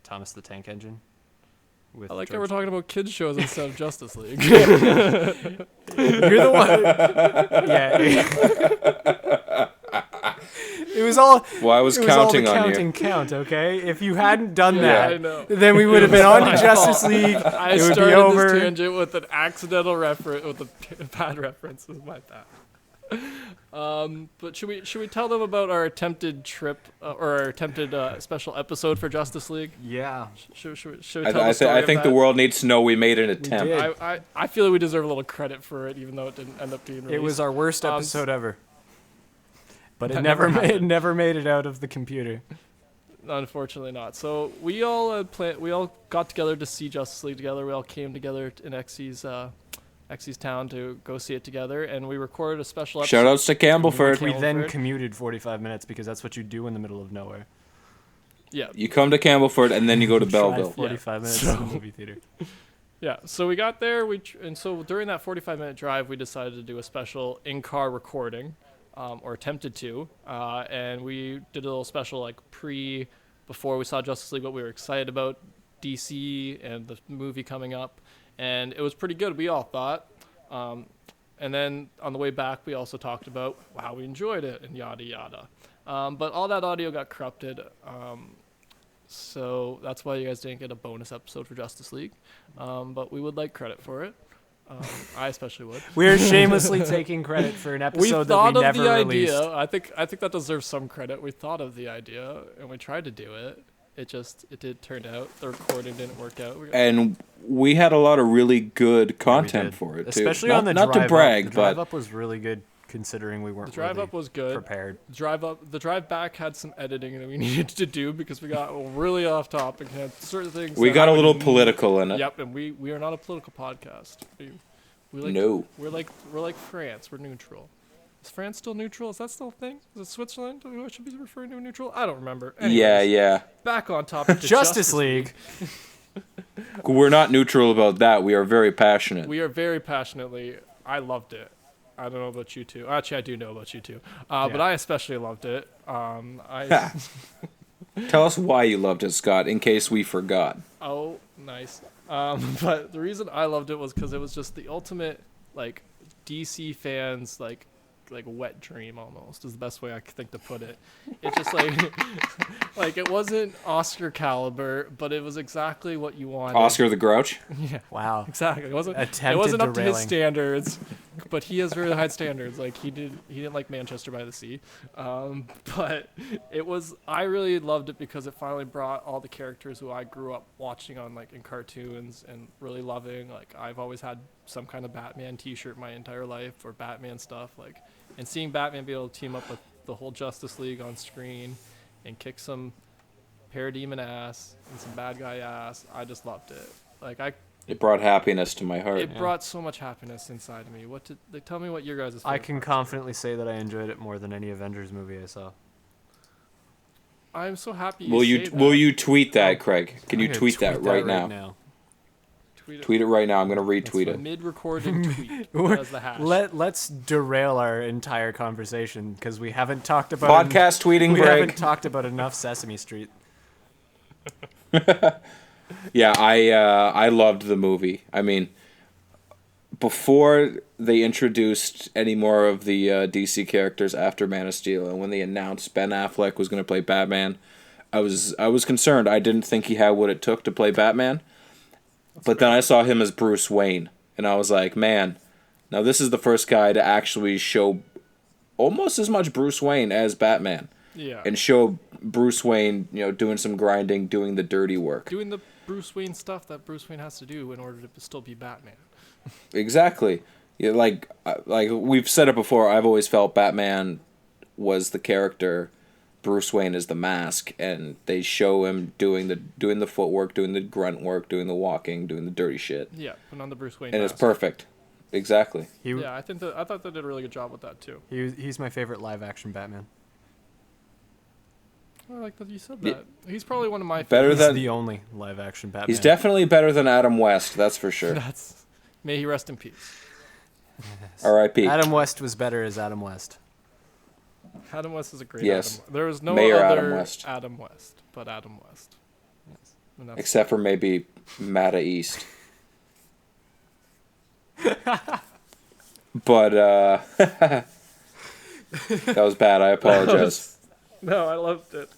Thomas the Tank Engine. With I like how George- we're talking about kids shows instead of Justice League. You're the one. Yeah. It was all. Well, I was It was all the counting on counting you. count, okay? If you hadn't done Yeah, I that, know. then we would have been on to my Justice fault. League. I It would be started over. this tangent with an accidental reference, with a bad reference. It was my bad. But should we tell them about our attempted trip or our attempted special episode for Justice League? Yeah. Should we tell the story I of think the that? world needs to know we made an attempt. did. I feel like we deserve a little credit for it, even though it didn't end up being released. It was our worst episode ever. But it that never never happened. never made it out of the computer. Unfortunately not. So we all we all got together to see Justice League together. We all came together in Xy's town to go see it together, and we recorded a special episode. Shoutouts to Campbellford. We then Campbellford. commuted 45 minutes because that's what you do in the middle of nowhere. Yeah. You come to Campbellford and then you go to Drive Belleville. 45 minutes So- to the movie theater. Yeah, so we got there, and so during that 45-minute drive, we decided to do a special in-car recording, or attempted to, and we did a little special like before we saw Justice League, what we were excited about, DC and the movie coming up, and it was pretty good, we all thought. And then on the way back, we also talked about how we enjoyed it and yada yada. But all that audio got corrupted. So that's why you guys didn't get a bonus episode for Justice League. But we would like credit for it. I especially would. We're shamelessly taking credit for an We episode that thought we of never the released. idea. I think that deserves some credit. We thought of the idea and we tried to do it. It did turn out. The recording didn't work out. And we had a lot of really good We content did. for it, too. Especially not, on the not drive to brag, up. The drive but up was really good considering we weren't The drive really up was good. prepared. The drive back had some editing that we needed to do because we got really off topic and had certain things. we that got I a would little n- political in it. Yep, and we are not a political podcast. We like, No. We're like France. We're neutral. Is France still neutral? Is that still a thing? Is it Switzerland? Do we should be referring to neutral? I don't remember. Yeah, Anyways, yeah. Back on topic. To Justice League. We're not neutral about that. We are very passionate. We are very passionately. I loved it. I don't know about you two. Actually, I do know about you two. But I especially loved it. I Tell us why you loved it, Scott, in case we forgot. Oh, nice. But the reason I loved it was because it was just the ultimate, like, DC fans, like wet dream almost is the best way I could think to put it. It just like it wasn't Oscar caliber, but it was exactly what you wanted. Oscar the Grouch? Yeah, Wow. exactly. It wasn't Attempted up to his derailing. standards, but he has very high standards. Like he didn't like Manchester by the Sea, but it was. I really loved it because it finally brought all the characters who I grew up watching on in cartoons and really loving. Like I've always had some kind of Batman T-shirt my entire life or Batman stuff. And seeing Batman be able to team up with the whole Justice League on screen and kick some parademon ass and some bad guy ass, I just loved it. It brought happiness to my heart. It brought so much happiness inside of me. Tell me what your guys' I favorite can parts confidently say that I enjoyed it more than any Avengers movie I saw. are. I'm so happy. Will say that. you tweet that, Craig? Can you I'm gonna tweet that right now? Tweet it right now. I'm going to retweet it. Mid-recorded tweet. As the hash. Let's derail our entire conversation because we haven't talked about Podcast tweeting, we Greg. haven't talked about enough Sesame Street. Yeah, I loved the movie. I mean, before they introduced any more of the DC characters after Man of Steel, and when they announced Ben Affleck was going to play Batman, I was concerned. I didn't think he had what it took to play Batman. But then I saw him as Bruce Wayne, and I was like, man, now this is the first guy to actually show almost as much Bruce Wayne as Batman. Yeah. And show Bruce Wayne, doing some grinding, doing the dirty work. Doing the Bruce Wayne stuff that Bruce Wayne has to do in order to still be Batman. Exactly. Yeah, like we've said it before, I've always felt Batman was the character, Bruce Wayne is the mask, and they show him doing the footwork, doing the grunt work, doing the walking, doing the dirty shit. Yeah, putting on the Bruce Wayne And mask. it's perfect. Exactly. Yeah, I thought they did a really good job with that too. He's my favorite live action Batman. I like that you said that. He's probably one of my Better favorites. He's the only live-action Batman. He's definitely better than Adam West, that's for sure. May he rest in peace. Yes. R.I.P. Adam West was better as Adam West. Adam West is a great Yes. Adam. There was no Mayor other Adam West. but Adam West. Yes. And that's Except for maybe Matta East. But, that was bad. I apologize. No, I loved it.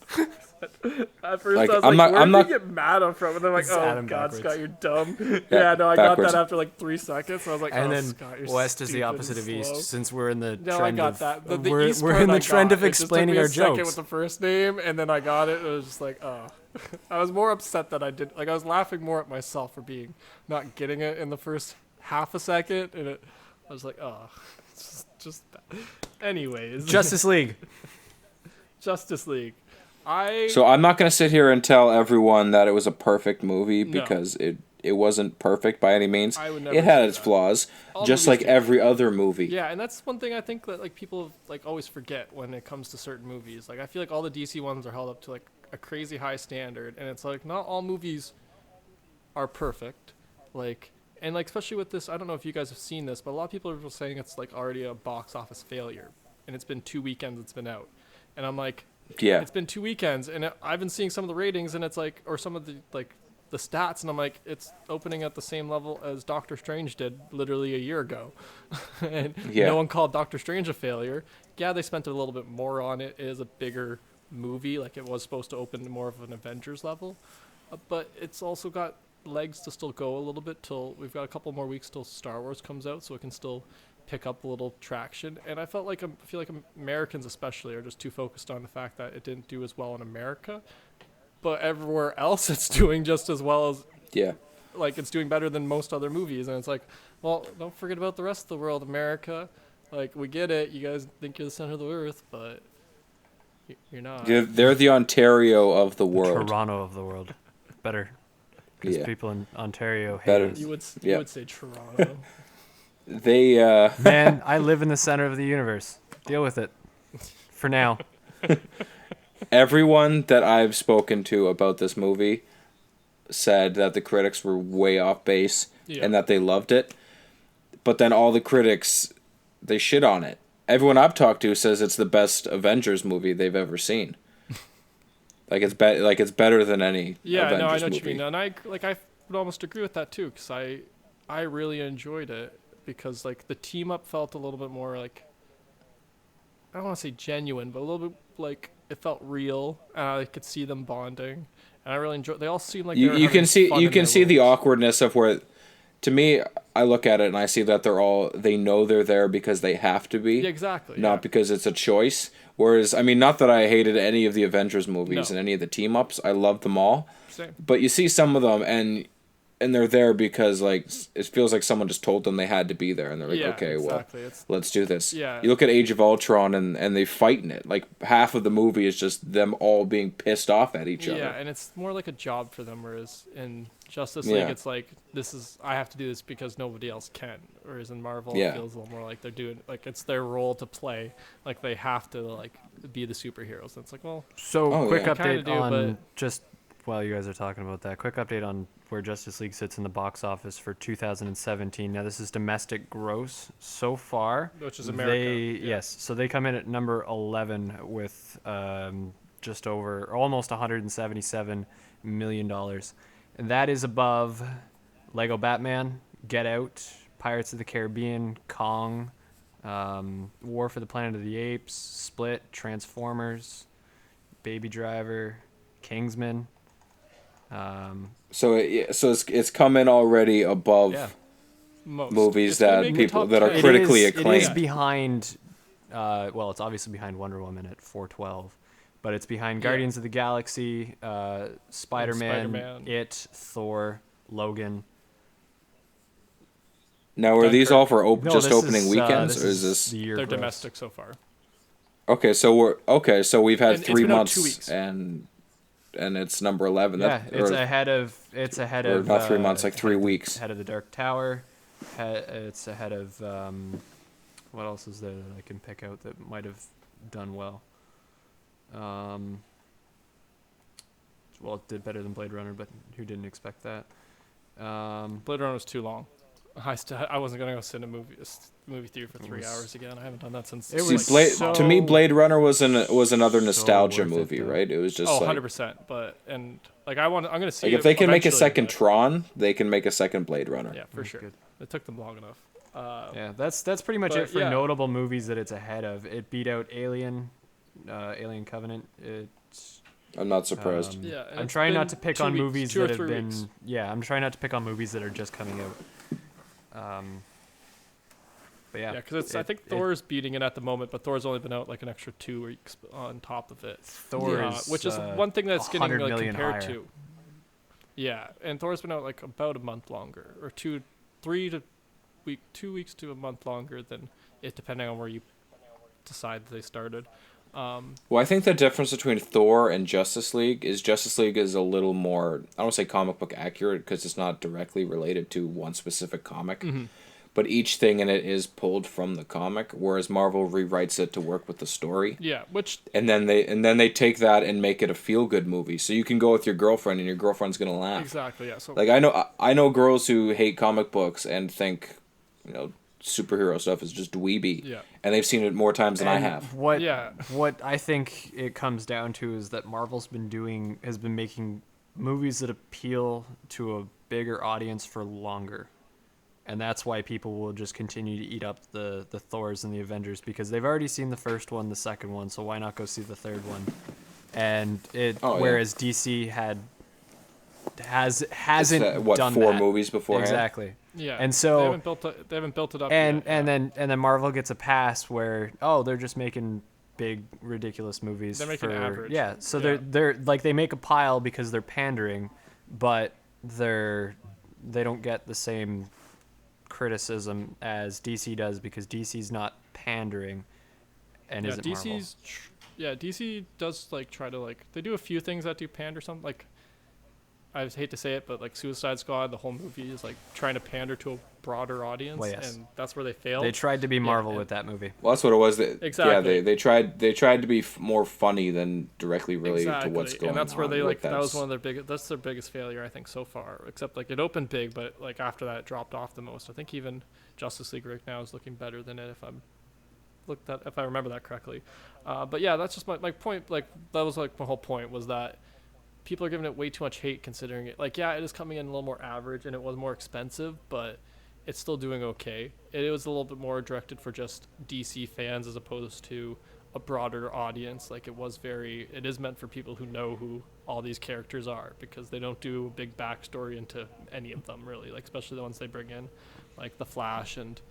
At first, Like, I was I'm like, not- I'm where not- did you get Madam from? And then I'm like, It's oh, Adam God, backwards. Scott, you're dumb. Yeah, Yeah, no, I backwards. got that after like 3 seconds. I was like, And oh, then Scott, you're West is the stupid opposite and of East, slow. since we're in the No, I trend got of that. The we're, East we're part in the I trend got. of It just took explaining me our a second jokes. with the first name, and then I got it. It was just like, oh. I was more upset that I did. Like, I was laughing more at myself for being not getting it in the first half a second, and I was like, oh, it's just anyways. Justice League. Justice League. So I'm not going to sit here and tell everyone that it was a perfect movie No. because it wasn't perfect by any means. I would never It had say its that. flaws, All just movies like do. every other movie. Yeah, and that's one thing I think that like people like always forget when it comes to certain movies. Like I feel like all the DC ones are held up to like a crazy high standard, and it's like not all movies are perfect. Like and like especially with this, I don't know if you guys have seen this, but a lot of people are saying it's like already a box office failure, and it's been 2 weekends it's been out, and I'm like, Yeah. it's been 2 weekends, and I've been seeing some of the ratings, and it's like, or some of the like the stats, and I'm like, it's opening at the same level as Doctor Strange did literally a year ago, and Yeah. no one called Doctor Strange a failure. Yeah, they spent a little bit more on it. It is a bigger movie, like it was supposed to open more of an Avengers level, but it's also got legs to still go a little bit till we've got a couple more weeks till Star Wars comes out, so it can still pick up a little traction. And I feel like Americans especially are just too focused on the fact that it didn't do as well in America, but everywhere else it's doing just as well as Yeah. like it's doing better than most other movies. And it's like, well, don't forget about the rest of the world, America. Like we get it, you guys think you're the center of the earth, but you're not. They're the Ontario of the world. Toronto of the world. Better. Because Yeah. people in Ontario hate Better. us. You Yeah. would say Toronto. They Man, I live in the center of the universe. Deal with it. For now. everyone that I've spoken to about this movie said that the critics were way off base Yeah. and that they loved it. But then all the critics, they shit on it. Everyone I've talked to says it's the best Avengers movie they've ever seen. It's better than any Yeah, Avengers no, I know movie. what you mean, and I would almost agree with that too, because I really enjoyed it because like the team up felt a little bit more like, I don't want to say genuine, but a little bit like it felt real, and I could see them bonding, and I really enjoyed. They all seemed like they were you can having see fun you in can their see the roles. awkwardness of where, to me, I look at it and I see that they know they're there because they have to be. Yeah, exactly. Not because it's a choice. Whereas, I mean, not that I hated any of the Avengers movies No. and any of the team ups. I loved them all. Same. But you see some of them and they're there because like it feels like someone just told them they had to be there, and they're like, Yeah, okay, exactly. well, It's let's do this. Yeah. You look at Age of Ultron and they fight in it. Like half of the movie is just them all being pissed off at each yeah, other. and it's more like a job for them, whereas in Justice Yeah. League, it's like I have to do this because nobody else can. Whereas in Marvel, Yeah. it feels a little more like they're doing like it's their role to play. Like they have to like be the superheroes. And it's like, well, So, Oh, quick yeah. Kinda update do, on, but- just while you guys are talking about that, quick update on where Justice League sits in the box office for 2017. Now, this is domestic gross so far. which is America. Yes, so they come in at number 11 with just over, or almost $177 million. And that is above Lego Batman, Get Out, Pirates of the Caribbean, Kong, War for the Planet of the Apes, Split, Transformers, Baby Driver, Kingsman. So it's come in already above Yeah. Most. movies It's gonna that make the people top that are 10. critically It is acclaimed. behind, well, it's obviously behind Wonder Woman at 412, but it's behind Yeah. Guardians of the Galaxy, Spider-Man, Spider-Man. It, Thor, Logan. Now, are these all for No, just this opening is, weekends, this or is this the year They're gross. domestic so far. okay? So we've had And it's 3 been out months, 2 weeks. and it's number 11. Yeah, it's or ahead of not 3 months, like 3 ahead of- weeks. Ahead of the Dark Tower. It's ahead of what else is there that I can pick out that might have done well? well, it did better than Blade Runner, but who didn't expect that? Blade Runner was too long. I wasn't gonna go sit in a movie theater for 3 hours again. I haven't done that since. To me, Blade Runner was another nostalgia movie, right? It was just 100%. But I'm gonna see. Like if they can make a second Tron, they can make a second Blade Runner. Yeah, for sure. Good. It took them long enough. Yeah, that's pretty much it for notable movies that it's ahead of. It beat out Alien Covenant. I'm not surprised. I'm trying not to pick on movies that have been. Yeah, I'm trying not to pick on movies that are just coming out. But yeah, because I think Thor's beating it at the moment, but Thor's only been out like an extra 2 weeks on top of it. Which is one thing that's getting like compared higher. to. Yeah, and Thor's been out like about a month longer, or 2 weeks to a month longer than it, depending on where you decide they started. Well, I think the difference between Thor and Justice League is a little more, I don't want to say comic book accurate because it's not directly related to one specific comic, but each thing in it is pulled from the comic, whereas Marvel rewrites it to work with the story. Yeah, and then they take that and make it a feel good movie, so you can go with your girlfriend and your girlfriend's gonna laugh. Exactly. Yeah. So like I know girls who hate comic books and think, superhero stuff is just dweeby, and they've seen it more times than I have. What I think it comes down to is that Marvel's has been making movies that appeal to a bigger audience for longer, and that's why people will just continue to eat up the Thors and the Avengers, because they've already seen the first one, the second one, so why not go see the third one? And whereas DC hasn't done 4 movies beforehand. Exactly. Yeah, and so they haven't built it up. And yet, then Marvel gets a pass where they're just making big ridiculous movies. They're making average. Yeah, so they're like, they make a pile because they're pandering, but they don't get the same criticism as DC does because DC's not pandering, and isn't Marvel. DC does like try to like, they do a few things that do pander something like. I hate to say it, but like Suicide Squad, the whole movie is like trying to pander to a broader audience, and that's where they failed. They tried to be Marvel with that movie. Well, that's what it was. Exactly. Yeah, they tried to be more funny than directly related to what's going on. And that's where they that was one of their biggest. That's their biggest failure, I think, so far. Except like it opened big, but like after that, it dropped off the most. I think even Justice League right now is looking better than it if I remember that correctly. But yeah, that's just my point. Like that was like my whole point was that. People are giving it way too much hate considering it. Like, yeah, it is coming in a little more average and it was more expensive, but it's still doing okay. It was a little bit more directed for just DC fans as opposed to a broader audience. Like, it is meant for people who know who all these characters are because they don't do a big backstory into any of them, really. Like, especially the ones they bring in, like The Flash and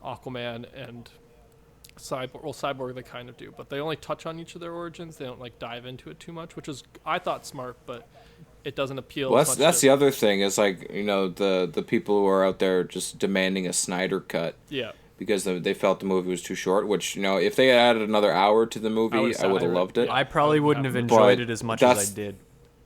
Aquaman and Cyborg they kind of do, but they only touch on each of their origins. They don't like dive into it too much, which is I thought smart, but it doesn't appeal. Well, that's the other thing is like the people who are out there just demanding a Snyder cut. Yeah. Because they felt the movie was too short. Which if they had added another hour to the movie, I would have loved it. I probably wouldn't have enjoyed it as much as I did,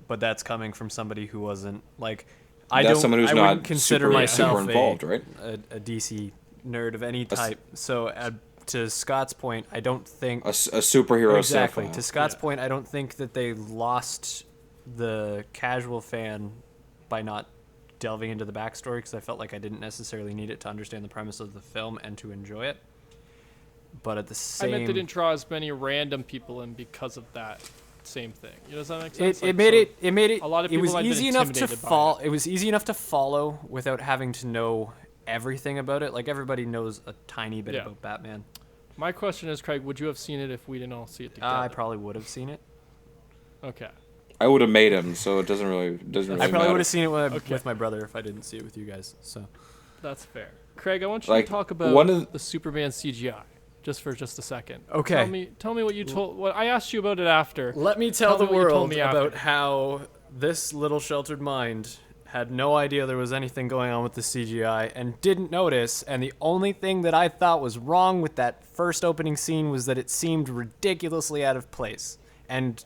but that's coming from somebody who wasn't like I wouldn't not consider myself super involved, right? A DC nerd of any type. So. To Scott's point, I don't think a superhero. Exactly. Sci-fi. To Scott's point, I don't think that they lost the casual fan by not delving into the backstory, because I felt like I didn't necessarily need it to understand the premise of the film and to enjoy it. But at the same, I meant they didn't draw as many random people in because of that same thing. Does that make sense? It made it. A lot of people it was easy enough to follow. It was easy enough to follow without having to know everything about it. Like everybody knows a tiny bit about Batman. My question is, Craig, would you have seen it if we didn't all see it together? I probably would have seen it. Okay. I would have made him, so it doesn't really I probably would have seen it with my brother if I didn't see it with you guys. So that's fair. Craig, I want you to talk about the Superman CGI for just a second. Okay. Tell me what you told. What I asked you about it after. Let me tell the world about how this little sheltered mind had no idea there was anything going on with the CGI and didn't notice, and the only thing that I thought was wrong with that first opening scene was that it seemed ridiculously out of place. And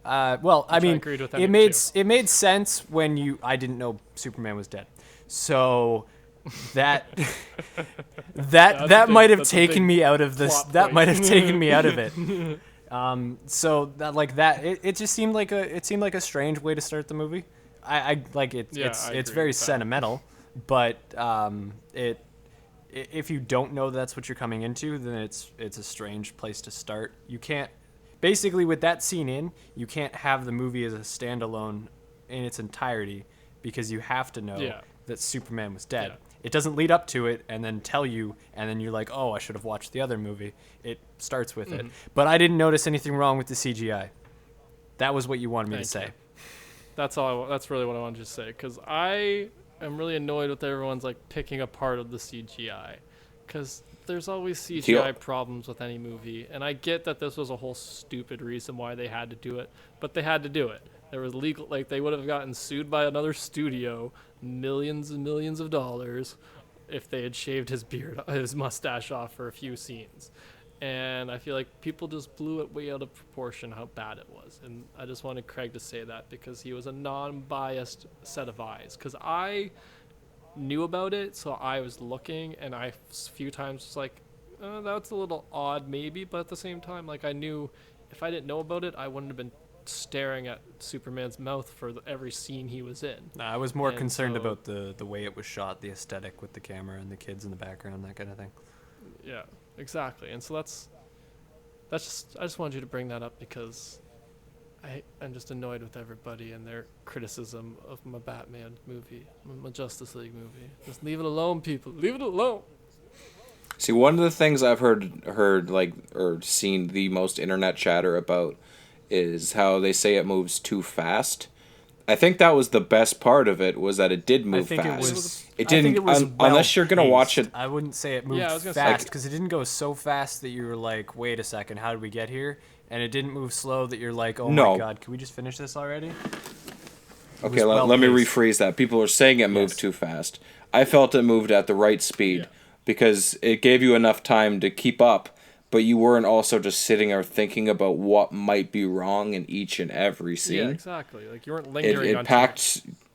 I mean, it made sense when I didn't know Superman was dead. So that might have taken me out of this. That might have taken me out of it. So that like that it just seemed like a strange way to start the movie. I like it. Yeah, It's very sentimental, but if you don't know that's what you're coming into, then it's a strange place to start. You can't basically with that scene you can't have the movie as a standalone in its entirety because you have to know that Superman was dead. Yeah. It doesn't lead up to it and then tell you, and then you're like, oh, I should have watched the other movie. It starts with it. But I didn't notice anything wrong with the CGI. That was what you wanted me to say. That's all. That's really what I wanted to say, because I am really annoyed with everyone's like picking apart of the CGI, because there's always CGI problems with any movie, and I get that this was a whole stupid reason why they had to do it, but they had to do it. There was legal, like they would have gotten sued by another studio, millions and millions of dollars, if they had shaved his mustache off for a few scenes. And I feel like people just blew it way out of proportion how bad it was. And I just wanted Craig to say that because he was a non-biased set of eyes. Because I knew about it, so I was looking, and I a few times was like, that's a little odd maybe, but at the same time, like I knew if I didn't know about it, I wouldn't have been staring at Superman's mouth for every scene he was in. Nah, I was more concerned about the way it was shot, the aesthetic with the camera and the kids in the background, that kind of thing. Yeah, exactly. And so that's just, I just wanted you to bring that up because I'm just annoyed with everybody and their criticism of my Batman movie, my Justice League movie. Just leave it alone, people. Leave it alone. See, one of the things I've heard like or seen the most internet chatter about is how they say it moves too fast. I think that was the best part of it, was that it did move fast. It didn't, unless you're going to watch it. I wouldn't say it moved fast, because it didn't go so fast that you were like, wait a second, how did we get here? And it didn't move slow that you're like, oh my God, can we just finish this already? Okay, let me rephrase that. People are saying it moved too fast. I felt it moved at the right speed because it gave you enough time to keep up, but you weren't also just sitting there thinking about what might be wrong in each and every scene. Yeah, exactly. Like you weren't lingering on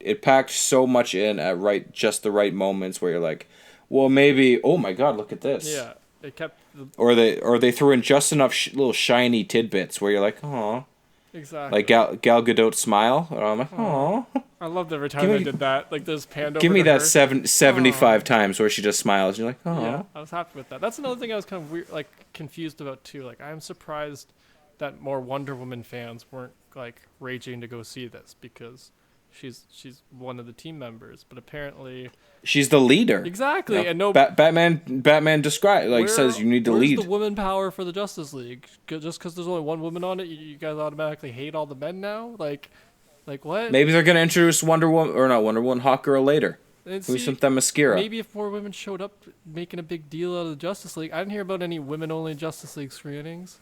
it packed so much in at just the right moments where you're like, well, maybe, oh my God, look at this. Yeah, it kept. Or they threw in just enough little shiny tidbits where you're like, oh. Exactly. Like Gal Gadot's smile. And I'm like, oh. I loved every time they did that. Like those panned over. Give me to that her. 75 times where she just smiles. And you're like, oh. Yeah, I was happy with that. That's another thing I was kind of weird, like confused about too. Like I'm surprised that more Wonder Woman fans weren't like raging to go see this because she's one of the team members, but apparently she's the leader. Exactly, you know, and Batman says you need to lead. Where's the woman power for the Justice League? Just because there's only one woman on it, you guys automatically hate all the men now? Like what? Maybe they're gonna introduce Wonder Woman, or not Wonder Woman, Hawkgirl later. Who's some Themyscira? Maybe if more women showed up making a big deal out of the Justice League. I didn't hear about any women-only Justice League screenings.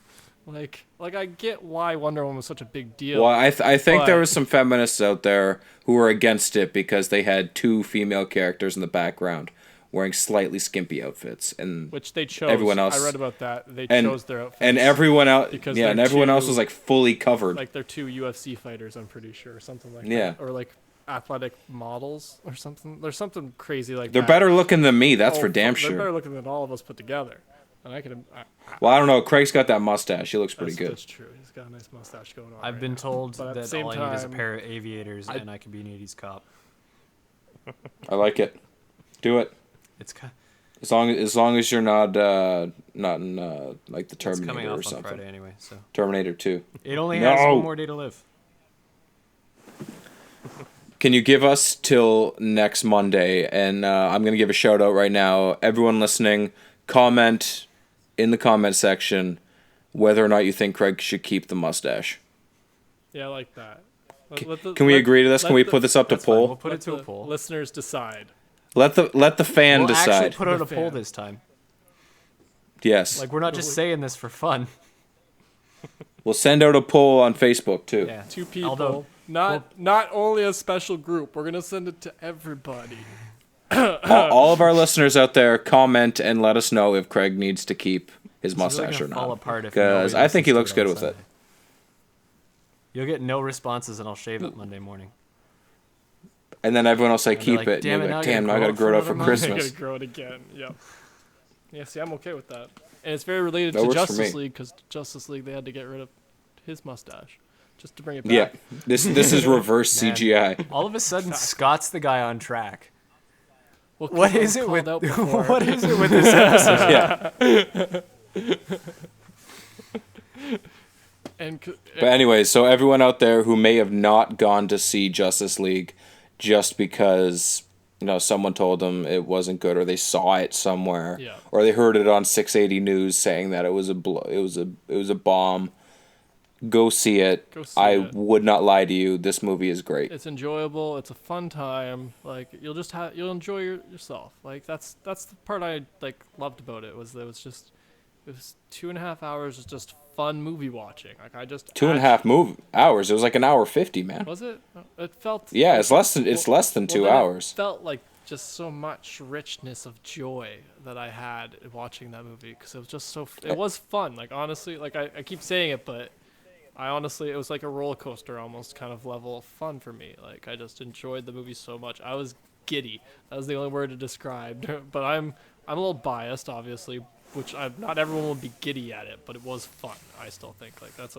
Like I get why Wonder Woman was such a big deal. Well, I think there was some feminists out there who were against it because they had two female characters in the background wearing slightly skimpy outfits, and which they chose. Everyone else, I read about that. They chose their outfits, and everyone else, and everyone else was like fully covered. Like they're two UFC fighters, I'm pretty sure, or something like that. Or like athletic models or something. There's something crazy like they're that. better looking than me. That's for damn sure. They're better looking than all of us put together. And I could. Well, I don't know. Craig's got that mustache. He looks pretty good. That's true. He's got a nice mustache going on. I've been told that all I need is a pair of aviators, and I can be an 80s cop. I like it. Do it. It's kind. As long as you're not in like the Terminator or something. On Friday anyway, so. Terminator 2. It only has one more day to live. Can you give us till next Monday? And I'm gonna give a shout out right now. Everyone listening, comment in the comment section whether or not you think Craig should keep the mustache. Yeah, I like that. Can we agree to this? Can we put this up to poll? We'll put it to a poll. Listeners decide. Let the fan decide. We'll actually put out a poll this time. Yes. Like we're not just saying this for fun. We'll send out a poll on Facebook too. Yeah. 2 people. Not only a special group. We're gonna send it to everybody. All of our listeners out there, comment and let us know if Craig needs to keep his mustache or not. Because I think he looks good with it. You'll get no responses, and I'll shave it Monday morning. And then everyone will say, "Keep it." Damn, now I gotta grow it out for Christmas. I gotta grow it again. Yep. Yeah. See, I'm okay with that. And it's very related That to works for Justice me. League because Justice League they had to get rid of his mustache just to bring it back. Yeah, this is reverse Man. CGI. All of a sudden, Scott's the guy on track. Well, What 'cause I is was it with called out before. what is it with this episode? Yeah. And But anyway, so everyone out there who may have not gone to see Justice League just because someone told them it wasn't good, or they saw it somewhere, Yeah. or they heard it on 680 News saying that it was a bomb. Go see it. I would not lie to you. This movie is great. it's enjoyable. It's a fun time. Like you'll enjoy yourself. Like that's the part I loved about it was that it was 2.5 hours of just fun movie watching. Like I just 2.5 hours. It was like an hour 50, man. Was it? It felt. Yeah, it's less than 2 then hours. It felt like just so much richness of joy that I had watching that movie because it was just it was fun. Like honestly, like I keep saying it, but it was like a roller coaster almost kind of level of fun for me. Like I just enjoyed the movie so much. I was giddy. That was the only word to describe. But I'm a little biased, obviously, which not everyone will be giddy at it, but it was fun. I still think like that's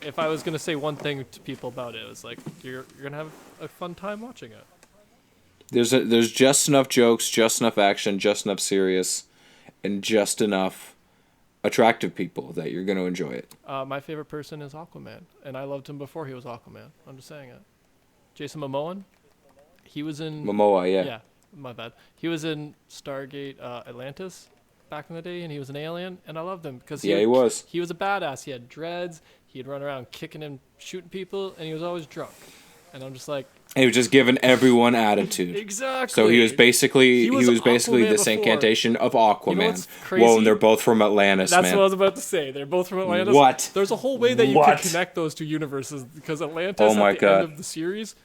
if I was gonna say one thing to people about it, it was like you're gonna have a fun time watching it. There's just enough jokes, just enough action, just enough serious, and just enough attractive people that you're going to enjoy it. My favorite person is Aquaman, and I loved him before he was Aquaman. I'm just saying it. Jason Momoa, he was in... Momoa, yeah. Yeah, my bad. He was in Stargate Atlantis back in the day, and he was an alien, and I loved him because he was. He was a badass. He had dreads. He'd run around kicking and shooting people, and he was always drunk. And I'm just like... He was just giving everyone attitude. Exactly. So he was basically this before. incantation of Aquaman. You know what's crazy? Whoa, and they're both from Atlantis, That's man. what I was about to say. They're both from Atlantis. What? There's a whole way that you What? can connect those two universes because Atlantis Oh my at the God. end of the series,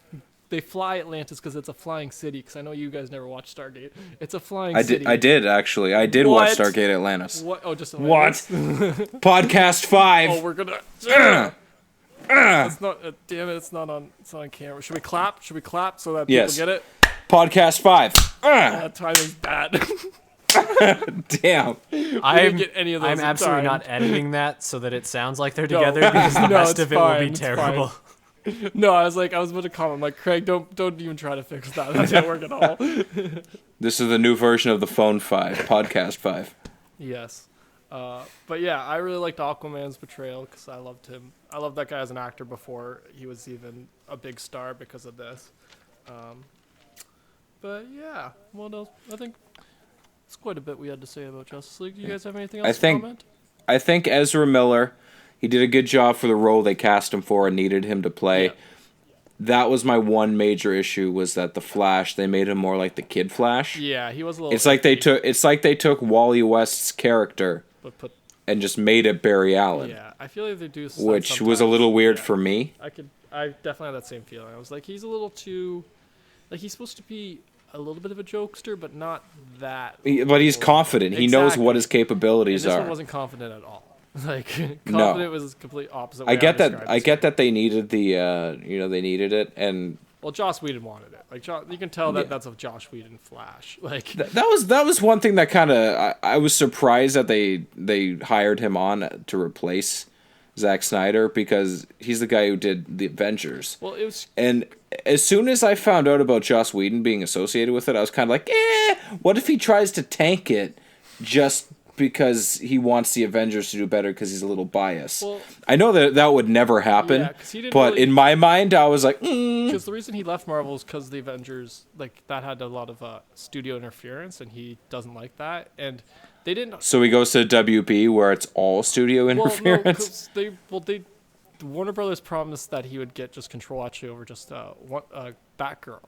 they fly Atlantis because it's a flying city. Because I know you guys never watched Stargate. It's a flying city. I did actually. I did watch What? Stargate Atlantis. What? Oh, just Atlantis? What? Podcast 5. Oh, we're gonna. It's not. Damn it! It's not on camera. Should we clap? Should we clap so that people Yes. get it? Podcast 5. Timing's bad. Damn. I'm get any of those in absolutely time. not editing that so that it sounds like they're No. together because the No, rest it's of it will fine, be it's terrible. No, I was about to comment. I'm like, Craig, don't even try to fix that. That didn't work at all. This is the new version of the Phone 5. Podcast 5. Yes. But yeah, I really liked Aquaman's portrayal because I loved him. I loved that guy as an actor before he was even a big star because of this. But yeah, what else? I think it's quite a bit we had to say about Justice League. Do you guys have anything else to comment? I think Ezra Miller, he did a good job for the role they cast him for and needed him to play. Yeah. That was my one major issue, was that the Flash, they made him more like the Kid Flash. Yeah, he was a little. It's like they took Wally West's character and just made it Barry Allen. Yeah, I feel like they do. Which was a little weird for me. I definitely had that same feeling. I was like, he's a little too, like he's supposed to be a little bit of a jokester, but not that. But he's confident. He knows what his capabilities and this are. one wasn't confident at all. Like confident was the complete opposite. I get that. I get that they needed they needed it, and well, Joss Whedon wanted it. Like you can tell that that's a Joss Whedon Flash. Like that was one thing that kind of I was surprised that they hired him on to replace Zack Snyder, because he's the guy who did the Avengers. Well, it was. And as soon as I found out about Joss Whedon being associated with it, I was kind of like, what if he tries to tank it just because he wants the Avengers to do better because he's a little biased? Well, I know that would never happen, but in my mind, I was like, because the reason he left Marvel is because the Avengers, like, that had a lot of studio interference, and he doesn't like that, and they didn't. So he goes to WB where it's all studio interference. Well, no, Warner Brothers promised that he would get just control actually over just Batgirl.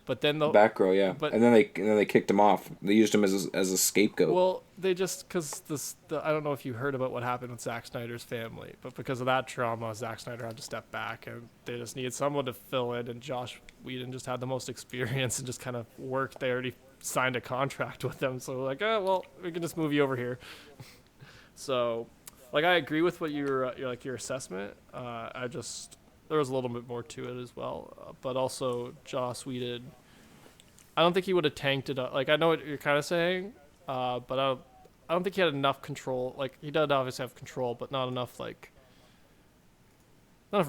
But then Batgirl, yeah. And then they kicked him off. They used him as a scapegoat. Well, they just because I don't know if you heard about what happened with Zack Snyder's family, but because of that trauma, Zack Snyder had to step back, and they just needed someone to fill in. And Joss Whedon just had the most experience and just kind of worked. They already signed a contract with them, so like, well, we can just move you over here. So, like, I agree with what your assessment. There was a little bit more to it as well, but also Joss Whedon, I don't think he would have tanked it up. Like, I know what you're kind of saying, but I don't think he had enough control. Like, he did obviously have control, but not enough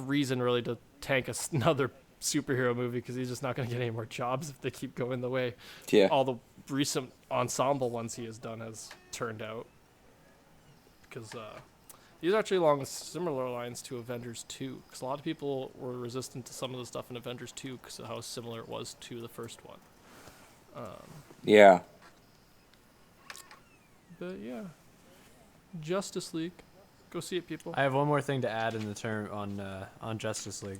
reason really to tank another superhero movie, because he's just not going to get any more jobs if they keep going the way all the recent ensemble ones he has done has turned out. Because these are actually along similar lines to Avengers 2, because a lot of people were resistant to some of the stuff in Avengers 2 because of how similar it was to the first one. Yeah. But yeah, Justice League, go see it, people. I have one more thing to add in the term on Justice League.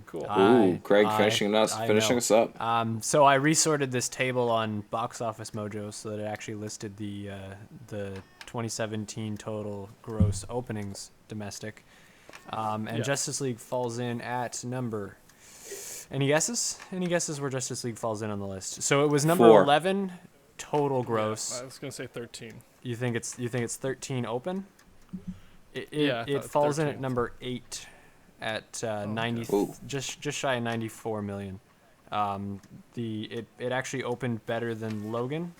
Cool. Ooh, Craig finishing us up. So I resorted this table on Box Office Mojo so that it actually listed the 2017 total gross openings domestic, and Justice League falls in at number. Any guesses? Any guesses where Justice League falls in on the list? So it was number 4. 11 total gross. I was gonna say 13. You think it's 13 open? It thought falls in 13. at number 8 at 90, just shy of 94 million. It actually opened better than Logan.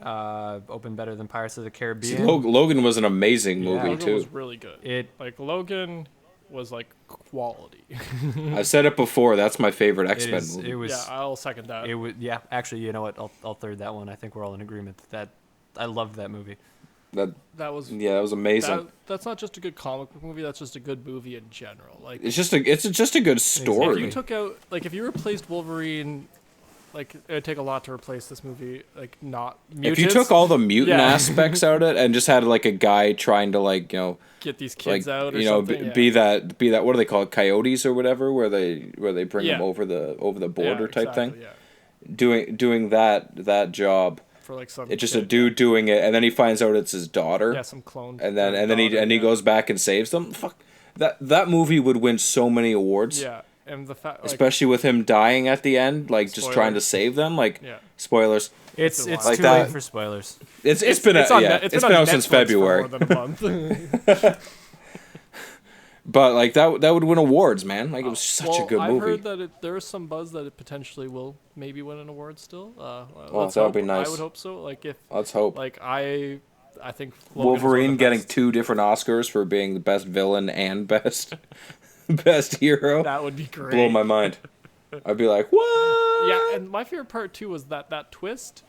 Opened better than Pirates of the Caribbean. See, Logan was an amazing movie Logan too. was really good. Logan was quality. I've said it before. That's my favorite X-Men movie. It was. Yeah, I'll second that. It was. Yeah, actually, you know what? I'll third that one. I think we're all in agreement that I loved that movie. That was amazing. That's not just a good comic book movie. That's just a good movie in general. It's just a good story. If you took out if you replaced Wolverine, it would take a lot to replace this movie. Not mutants. If you took all the mutant aspects out of it and just had a guy trying to get these kids out, or something, be that what do they call it, coyotes or whatever, where they bring them over the border type thing. Yeah. Doing that job. For some it's just a dude doing it, and then he finds out it's his daughter. Yeah, some clone. And then he goes back and saves them. Fuck, that movie would win so many awards. Yeah, and the fact, especially with him dying at the end, just trying to save them. Spoilers. It's too late for spoilers. It's been out since February. For more than a month. But that would win awards, man. It was such a good movie. I've heard that there is some buzz that it potentially will maybe win an award still. That would be nice. I would hope so. Let's hope. I think Wolverine getting 2 different Oscars for being the best villain and best hero. That would be great. Blow my mind. I'd be like, what? Yeah, and my favorite part too was that twist.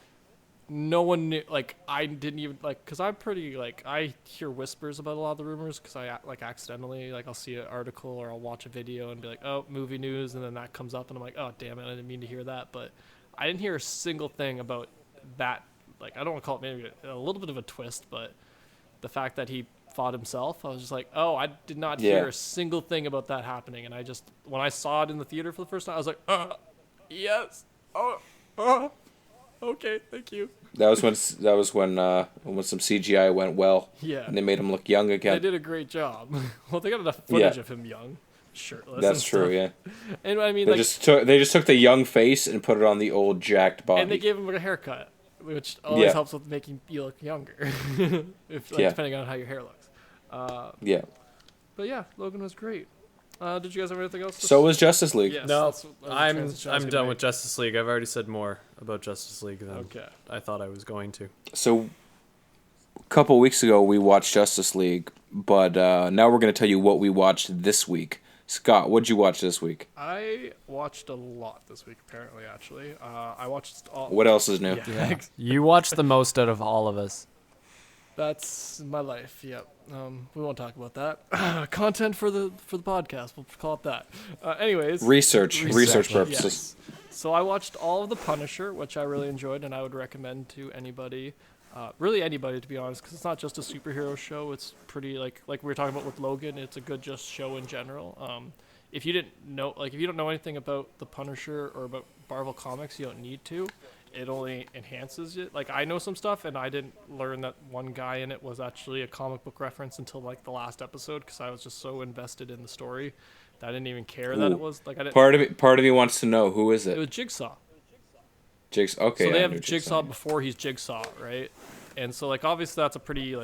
No one knew, I didn't even, because I'm pretty, I hear whispers about a lot of the rumors, because I, accidentally, I'll see an article or I'll watch a video and be like, oh, movie news, and then that comes up, and I'm like, oh, damn it, I didn't mean to hear that, but I didn't hear a single thing about that, I don't want to call it maybe a little bit of a twist, but the fact that he fought himself, I was just like, oh, I did not hear a single thing about that happening, and when I saw it in the theater for the first time, I was like, yes, okay, thank you. That was when some CGI went well. Yeah. And they made him look young again. They did a great job. Well, they got enough footage of him young, shirtless. That's true, yeah. And I mean, they just took the young face and put it on the old jacked body. And they gave him a haircut, which always helps with making you look younger, depending on how your hair looks. Yeah. But yeah, Logan was great. Did you guys have anything else? So was Justice League. Yes, no, I'm done with Justice League. I've already said more about Justice League than I thought I was going to. So, a couple weeks ago we watched Justice League, but now we're going to tell you what we watched this week. Scott, what'd you watch this week? I watched a lot this week, apparently, actually. I watched all... What else is new? Yeah. You watched the most out of all of us. That's my life, yep. We won't talk about that. Content for the podcast, we'll call it that. Anyways. Research purposes. Yes. So I watched all of The Punisher, which I really enjoyed, and I would recommend to anybody, really anybody to be honest, because it's not just a superhero show. It's pretty, like we were talking about with Logan, it's a good just show in general. If you don't know anything about The Punisher or about Marvel Comics, you don't need to. It only enhances it. I know some stuff, and I didn't learn that one guy in it was actually a comic book reference until the last episode, because I was just so invested in the story that I didn't even care that it was I didn't. Part of me wants to know who is it. It was Jigsaw. Okay. So they have Jigsaw before he's Jigsaw, right? And so obviously that's a pretty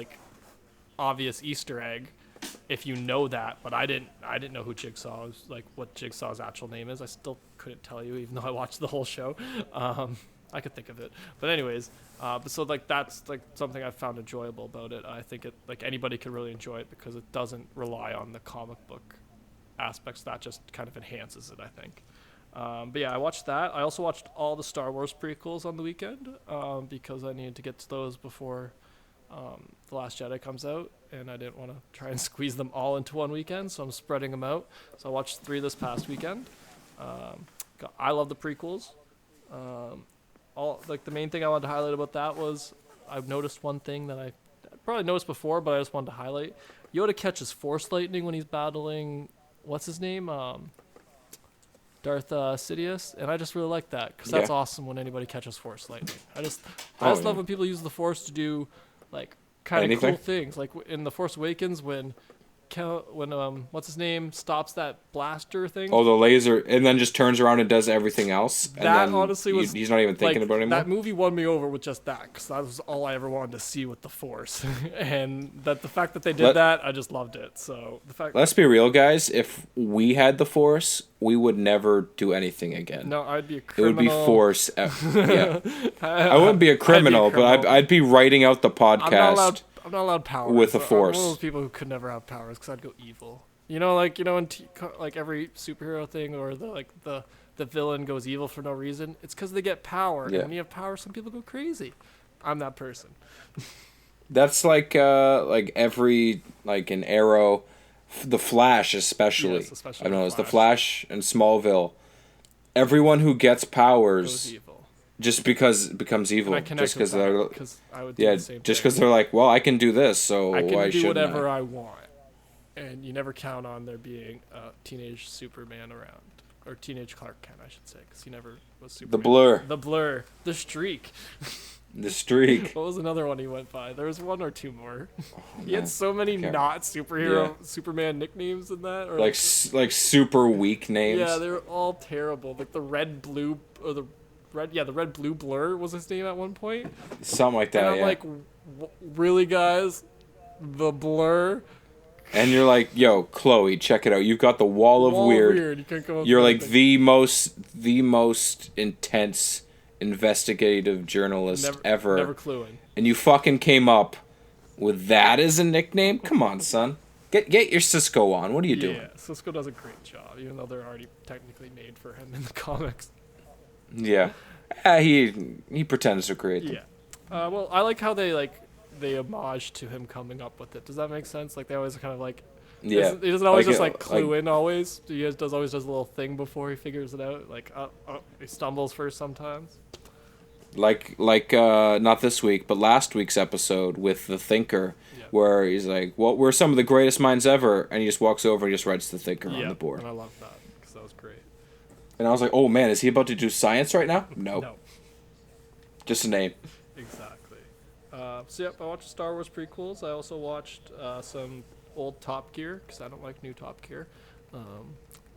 obvious Easter egg if you know that, but I didn't know who Jigsaw was, what Jigsaw's actual name is. I still couldn't tell you, even though I watched the whole show. I could think of it. But anyways, but so like that's like something I've found enjoyable about it. I think it like anybody could really enjoy it because it doesn't rely on the comic book aspects. That just kind of enhances it, I think. But yeah, I watched that. I also watched all the Star Wars prequels on the weekend because I needed to get to those before The Last Jedi comes out, and I didn't want to try and squeeze them all into one weekend, so I'm spreading them out. So I watched 3 this past weekend. I love the prequels. All like the main thing I wanted to highlight about that was I've noticed one thing that I probably noticed before, but I just wanted to highlight. Yoda catches Force lightning when he's battling, what's his name? Darth Sidious, and I just really like that because that's awesome when anybody catches Force lightning. I just love when people use the Force to do like kind of cool things, like in the Force Awakens when what's his name stops that blaster thing. Oh, the laser, and then just turns around and does everything else. And that honestly was he's not even thinking about it anymore. That movie won me over with just that because that was all I ever wanted to see with the Force, and that the fact that they did that, I just loved it. So the fact. Let's be real, guys. If we had the Force, we would never do anything again. No, I'd be a criminal. It would be Force. Yeah, I wouldn't be a criminal, but I'd be writing out the podcast. I'm not allowed powers. With a Force. I'm one of those people who could never have powers because I'd go evil. You know, in like every superhero thing, or the villain goes evil for no reason. It's because they get power. Yeah. And when you have power, some people go crazy. I'm that person. That's like every an Arrow, the Flash especially. Yes, especially I've noticed the Flash and Smallville. Everyone who gets powers goes evil. Just because it becomes evil, just because they're I would do the same just thing. Because they're like, well, I can do this, so I can why do shouldn't whatever I want, and you never count on there being a teenage Superman around, or teenage Clark Kent, I should say, because he never was Superman. The Blur, the Streak. The Streak. What was another one he went by? There was one or two more. He had so many not superhero Superman nicknames in that, or like super weak names. Yeah, they were all terrible. Like the Red Blue or the Red Blue Blur was his name at one point. Something like that. And I'm like, really, guys, the Blur. And you're like, yo, Chloe, check it out. You've got the Wall of Weird. You can't come up You're like the most intense investigative journalist ever. Never cluing. And you fucking came up with that as a nickname? Come on, son. Get your Cisco on. What are you doing? Yeah, Cisco does a great job, even though they're already technically made for him in the comics. Yeah. He pretends to create them. Yeah. Well, I like how they homage to him coming up with it. Does that make sense? Like they always kind of like. Yeah. He doesn't always clue in always. He always does a little thing before he figures it out. Like he stumbles first sometimes. Like not this week, but last week's episode with the Thinker, where he's like, "Well, we're some of the greatest minds ever," and he just walks over and just writes the Thinker on the board. And I love that because that was great. And I was like, "Oh man, is he about to do science right now?" No. Just a name. Exactly. I watched Star Wars prequels. I also watched some old Top Gear because I don't like new Top Gear. I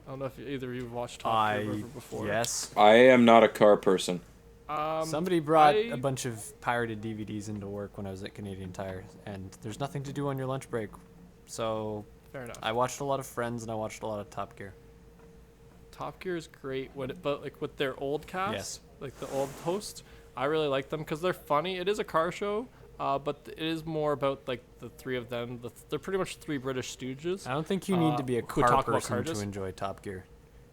don't know if either of you have watched Top Gear before. Yes. I am not a car person. Somebody brought a bunch of pirated DVDs into work when I was at Canadian Tire, and there's nothing to do on your lunch break, so fair enough. I watched a lot of Friends and I watched a lot of Top Gear. Top Gear is great, but like with their old cast, like the old hosts, I really like them because they're funny. It is a car show, but it is more about like the three of them. They're pretty much three British stooges. I don't think you need to be a car person to enjoy Top Gear,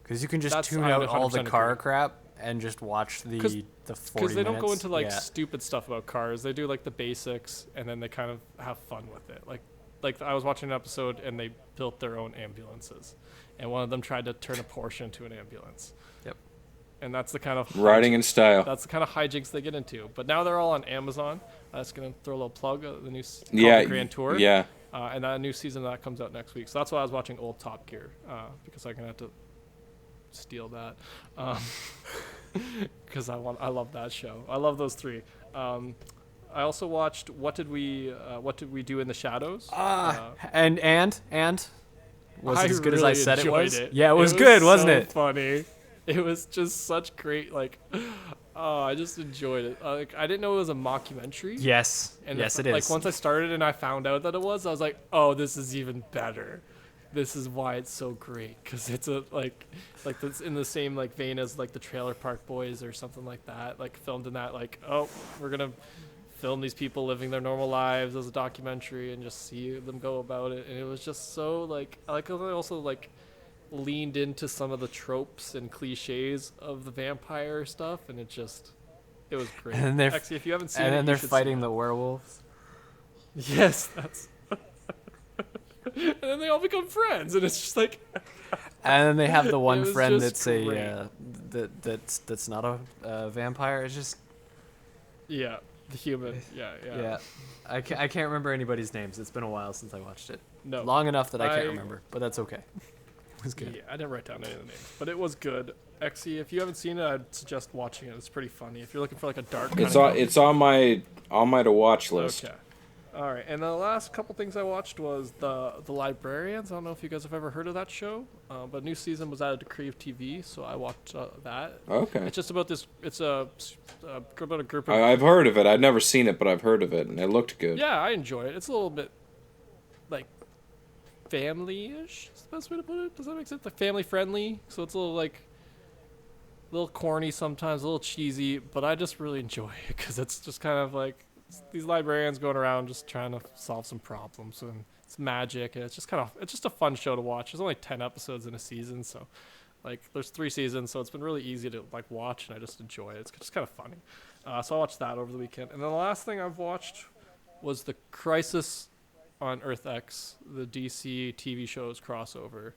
because you can just tune out all the car crap and just watch the 40 minutes. Because they don't go into like stupid stuff about cars. They do like the basics, and then they kind of have fun with it. Like I was watching an episode, and they built their own ambulances, and one of them tried to turn a Porsche into an ambulance. Yep. And that's the kind of riding in style. That's the kind of hijinks they get into. But now they're all on Amazon. That's gonna throw a little plug the new Grand Tour. Yeah. And that new season that comes out next week. So that's why I was watching old Top Gear because I'm gonna have to steal that because I love that show. I love those three. I also watched What Did We Do in the Shadows? And was it as good as I said it was? Yeah, it was good, wasn't it? Funny. It was just such great I just enjoyed it. I didn't know it was a mockumentary. Yes. Yes, it is. Like once I started and I found out that it was, I was like, oh, this is even better. this is why it's so great, because it's a like that's in the same like vein as like the Trailer Park Boys or something like that, like filmed in that like, oh, we're gonna film these people living their normal lives as a documentary and just see them go about it. And it was just so like I like how they also like leaned into some of the tropes and cliches of the vampire stuff, and it was great. And they're Actually, if you haven't seen and it, then you they're should see fighting it. the werewolves. Yes, that's. And then they all become friends, and it's just like. And then they have the one was friend just that's that's not a vampire. It's just Yeah, the human. Yeah. yeah. I can't remember anybody's names. It's been a while since I watched it. No. Long enough that I can't remember, but that's okay. It was good. Yeah, I didn't write down any of the names, but it was good. Exy, if you haven't seen it, I'd suggest watching it. It's pretty funny. If you're looking for like a dark. It's on my to watch list. Okay. All right, and the last couple things I watched was the Librarians. I don't know if you guys have ever heard of that show, but a new season was added to Crave TV, so I watched that. Okay. It's just about this. It's about a group of. I've heard of it. I've never seen it, but I've heard of it, and it looked good. Yeah, I enjoy it. It's a little bit like family-ish. Is the best way to put it? Does that make sense? Like family friendly, so it's a little like. A little corny sometimes, a little cheesy, but I just really enjoy it because it's just kind of like these librarians going around just trying to solve some problems, and it's magic, and it's just a fun show to watch. There's only 10 episodes in a season, so like there's 3 seasons, so it's been really easy to like watch, and I just enjoy it. It's just kind of funny. So I watched that over the weekend, and then the last thing I've watched was the Crisis on Earth X, the DC TV shows crossover.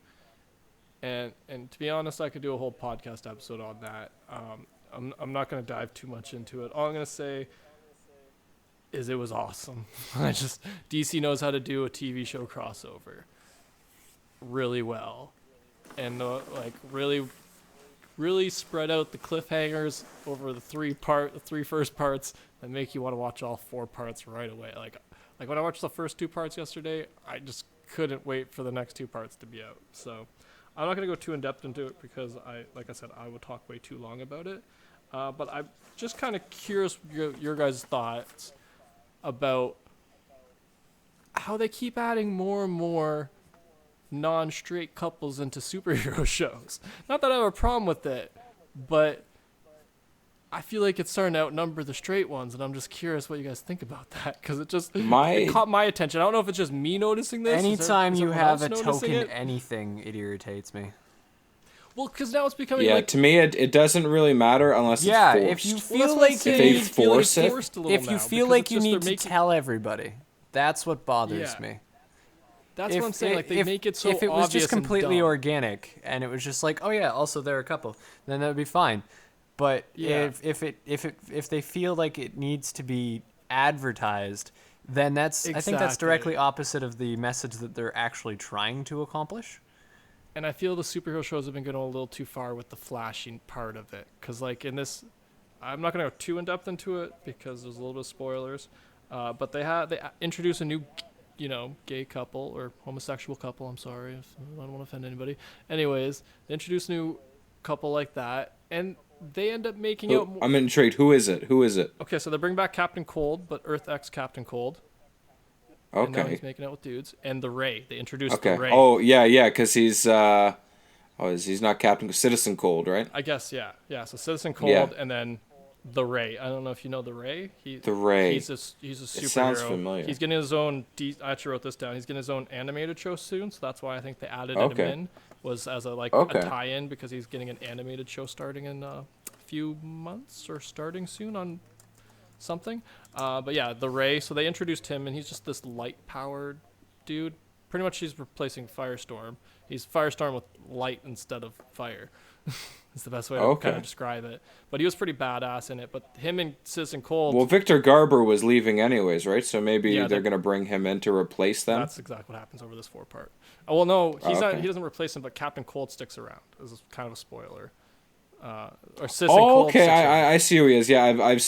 And to be honest, I could do a whole podcast episode on that. I'm not going to dive too much into it. All I'm going to say is it was awesome. DC knows how to do a TV show crossover really well, and really spread out the cliffhangers over the three first parts that make you want to watch all 4 parts right away. Like when I watched the first 2 parts yesterday, I just couldn't wait for the next 2 parts to be out. So. I'm not going to go too in-depth into it because, like I said, I would talk way too long about it. But I'm just kind of curious your guys' thoughts about how they keep adding more and more non-straight couples into superhero shows. Not that I have a problem with it, but I feel like it's starting to outnumber the straight ones, and I'm just curious what you guys think about that, because it caught my attention. I don't know if it's just me noticing this. Anytime you have a token anything, it irritates me. Well, because now it's becoming to me it doesn't really matter unless it's forced. If you feel like you feel like you need to tell everybody, that's what bothers me. That's what I'm saying. Like they make it so obvious. If it was just completely and organic and it was just like, oh yeah, also they're a couple, then that would be fine. But if they feel like it needs to be advertised, then I think that's directly opposite of the message that they're actually trying to accomplish. And I feel the superhero shows have been going a little too far with the flashing part of it, because like in this, I'm not going to go too in depth into it because there's a little bit of spoilers. But they introduce a new, gay couple or homosexual couple. I'm sorry, I don't want to offend anybody. Anyways, they introduce a new couple like that, and they end up making out. I'm intrigued. Who is it? Okay, so they bring back Captain Cold, but Earth X Captain Cold. Okay. And now he's making out with dudes. And the Ray. They introduced the Ray. Oh, yeah, because he's he's not Captain Citizen Cold, right? I guess, yeah. Yeah, so Citizen Cold and then the Ray. I don't know if you know the Ray. The Ray. He's a superhero. It sounds familiar. He's getting his own. I actually wrote this down. He's getting his own animated show soon, so that's why I think they added him in. Was as a tie-in because he's getting an animated show starting in a few months or starting soon on something. But yeah, the Ray. So they introduced him, and he's just this light-powered dude. Pretty much, he's replacing Firestorm. He's Firestorm with light instead of fire. It's the best way to kind of describe it. But he was pretty badass in it. But him and Citizen Cold. Well, Victor Garber was leaving anyways, right? So maybe they're going to bring him in to replace them. That's exactly what happens over this 4-part. Oh, well, no, he's not. He doesn't replace him, but Captain Cold sticks around. This is kind of a spoiler. Or Citizen Cold. Okay, I see who he is. Yeah,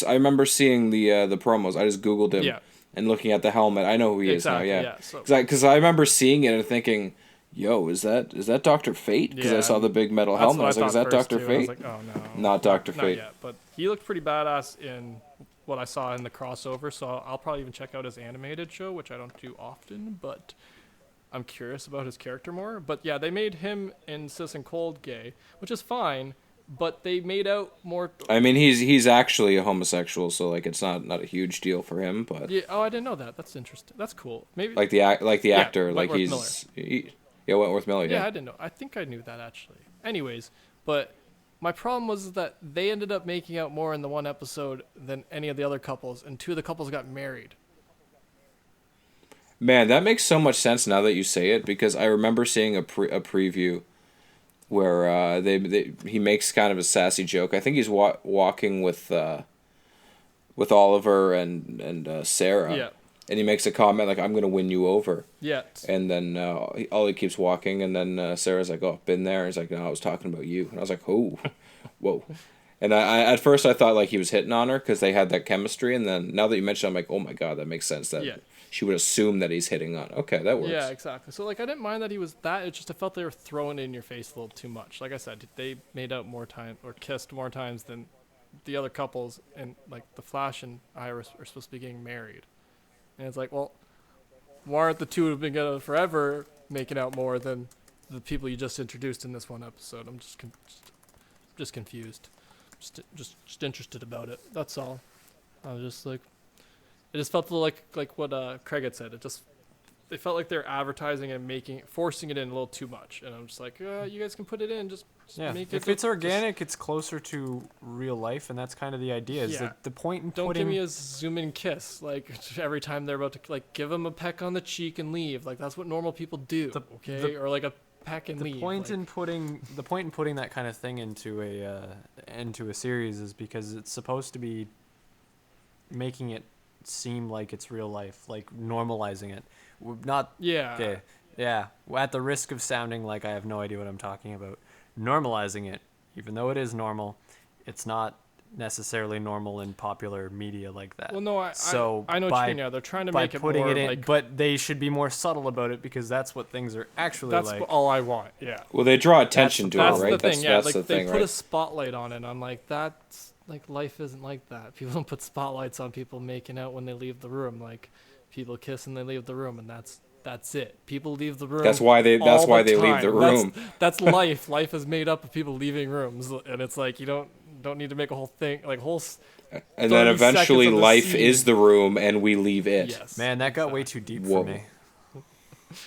I remember seeing the promos. I just Googled him and looking at the helmet. I know who he is now. Yeah, because I remember seeing it and thinking, "Yo, is that Dr. Fate?" Because I saw the big metal helmet. I was like, "Is that Dr. Fate?" I was like, "Oh no, not Dr. Fate." Not yet, but he looked pretty badass in what I saw in the crossover. So I'll probably even check out his animated show, which I don't do often, but I'm curious about his character more. But yeah, they made him and Sis and Cold gay, which is fine. But they made out more. I mean, he's actually a homosexual, so like it's not a huge deal for him. But yeah, I didn't know that. That's interesting. That's cool. Maybe like the actor, like Wentworth Wentworth Miller. Yeah, I didn't know. I think I knew that actually. Anyways, but my problem was that they ended up making out more in the one episode than any of the other couples, and 2 of the couples got married. Man, that makes so much sense now that you say it, because I remember seeing a preview where he makes kind of a sassy joke. I think he's walking with Oliver and Sarah. Yeah. And he makes a comment like, "I'm gonna win you over." Yeah. And then Ollie keeps walking, and then Sarah's like, "Oh, been there." And he's like, "No, I was talking about you." And I was like, "Oh, whoa." And I at first I thought like he was hitting on her because they had that chemistry, and then now that you mentioned, I'm like, "Oh my god, that makes sense." That she would assume that he's hitting on. Okay, that works. Yeah, exactly. So like I didn't mind that he was that. It just I felt they were throwing it in your face a little too much. Like I said, they made out more time or kissed more times than the other couples, and like the Flash and Iris are supposed to be getting married. And it's like, well, why aren't the 2 who've been together forever making out more than the people you just introduced in this one episode? I'm just confused, just interested about it. That's all. I was just like, it just felt like what Craig had said. They felt like they're advertising and forcing it in a little too much. And I'm just like, you guys can put it in, just make it. If it's organic, it's closer to real life, and that's kind of the idea. Is the point in Don't give me a zoom in kiss like every time they're about to like give them a peck on the cheek and leave. Like that's what normal people do. Or like a peck and leave. The point in putting that kind of thing into a series is because it's supposed to be making it seem like it's real life, like normalizing it. Okay. Yeah. At the risk of sounding like I have no idea what I'm talking about, normalizing it, even though it is normal, it's not necessarily normal in popular media like that. Well, no, I know what you mean. Yeah, they're trying to make it more it in, like, but they should be more subtle about it because that's what things are actually that's like. That's all I want. Yeah. Well, they draw attention to it, right? That's the thing. Yeah, like the they thing, put right? a spotlight on it. I'm like, that's like life isn't like that. People don't put spotlights on people making out when they leave the room. Like people kiss and they leave the room, and that's it. People leave the room. That's why they leave the room. That's life. Life is made up of people leaving rooms, and it's like you don't need to make a whole thing like whole. And then eventually, life is the room, and we leave it. Yes, man, that got way too deep for me.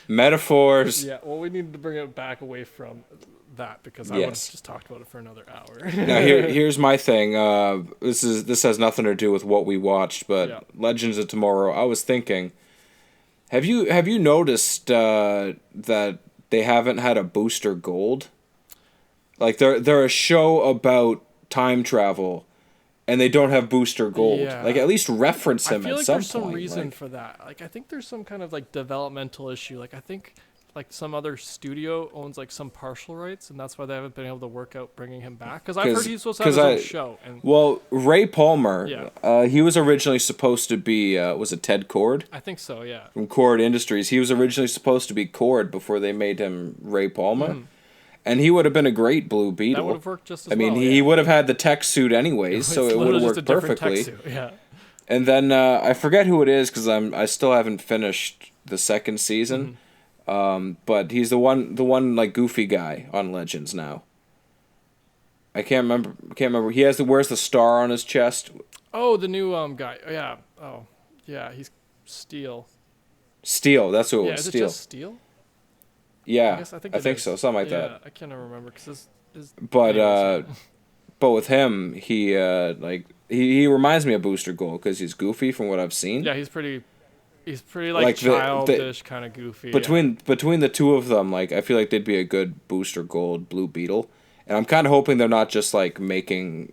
Metaphors. Yeah, well, we need to bring it back away from that because I would have just talked about it for another hour. Now here's my thing. This has nothing to do with what we watched, but Legends of Tomorrow. I was thinking, have you noticed that they haven't had a Booster Gold? Like they're a show about time travel, and they don't have Booster Gold. Yeah. Like at least reference him at some point. I feel like there's some reason for that. Like I think there's some kind of like developmental issue. Like I think like some other studio owns like some partial rights, and that's why they haven't been able to work out bringing him back. Because I've heard he's supposed to have his own show. And well, Ray Palmer, he was originally supposed to be was it Ted Cord? I think so. Yeah. From Cord Industries, he was originally supposed to be Cord before they made him Ray Palmer. Mm. And he would have been a great Blue Beetle. That would have worked just as well. I mean, he would have had the tech suit anyways, so it would have worked perfectly. Yeah. And then I forget who it is because I still haven't finished the second season. Mm-hmm. But he's the one like goofy guy on Legends now. I can't remember. He wears the star on his chest. Oh, the new guy. Yeah. Oh, yeah. He's Steel. Steel. That's who it was. Is Steel. It just Steel? Yeah, I think so. Something like that. I can't remember because but with him, he reminds me of Booster Gold because he's goofy from what I've seen. Yeah, he's pretty like childish, kind of goofy. Between the two of them, like I feel like they'd be a good Booster Gold Blue Beetle, and I'm kind of hoping they're not just like making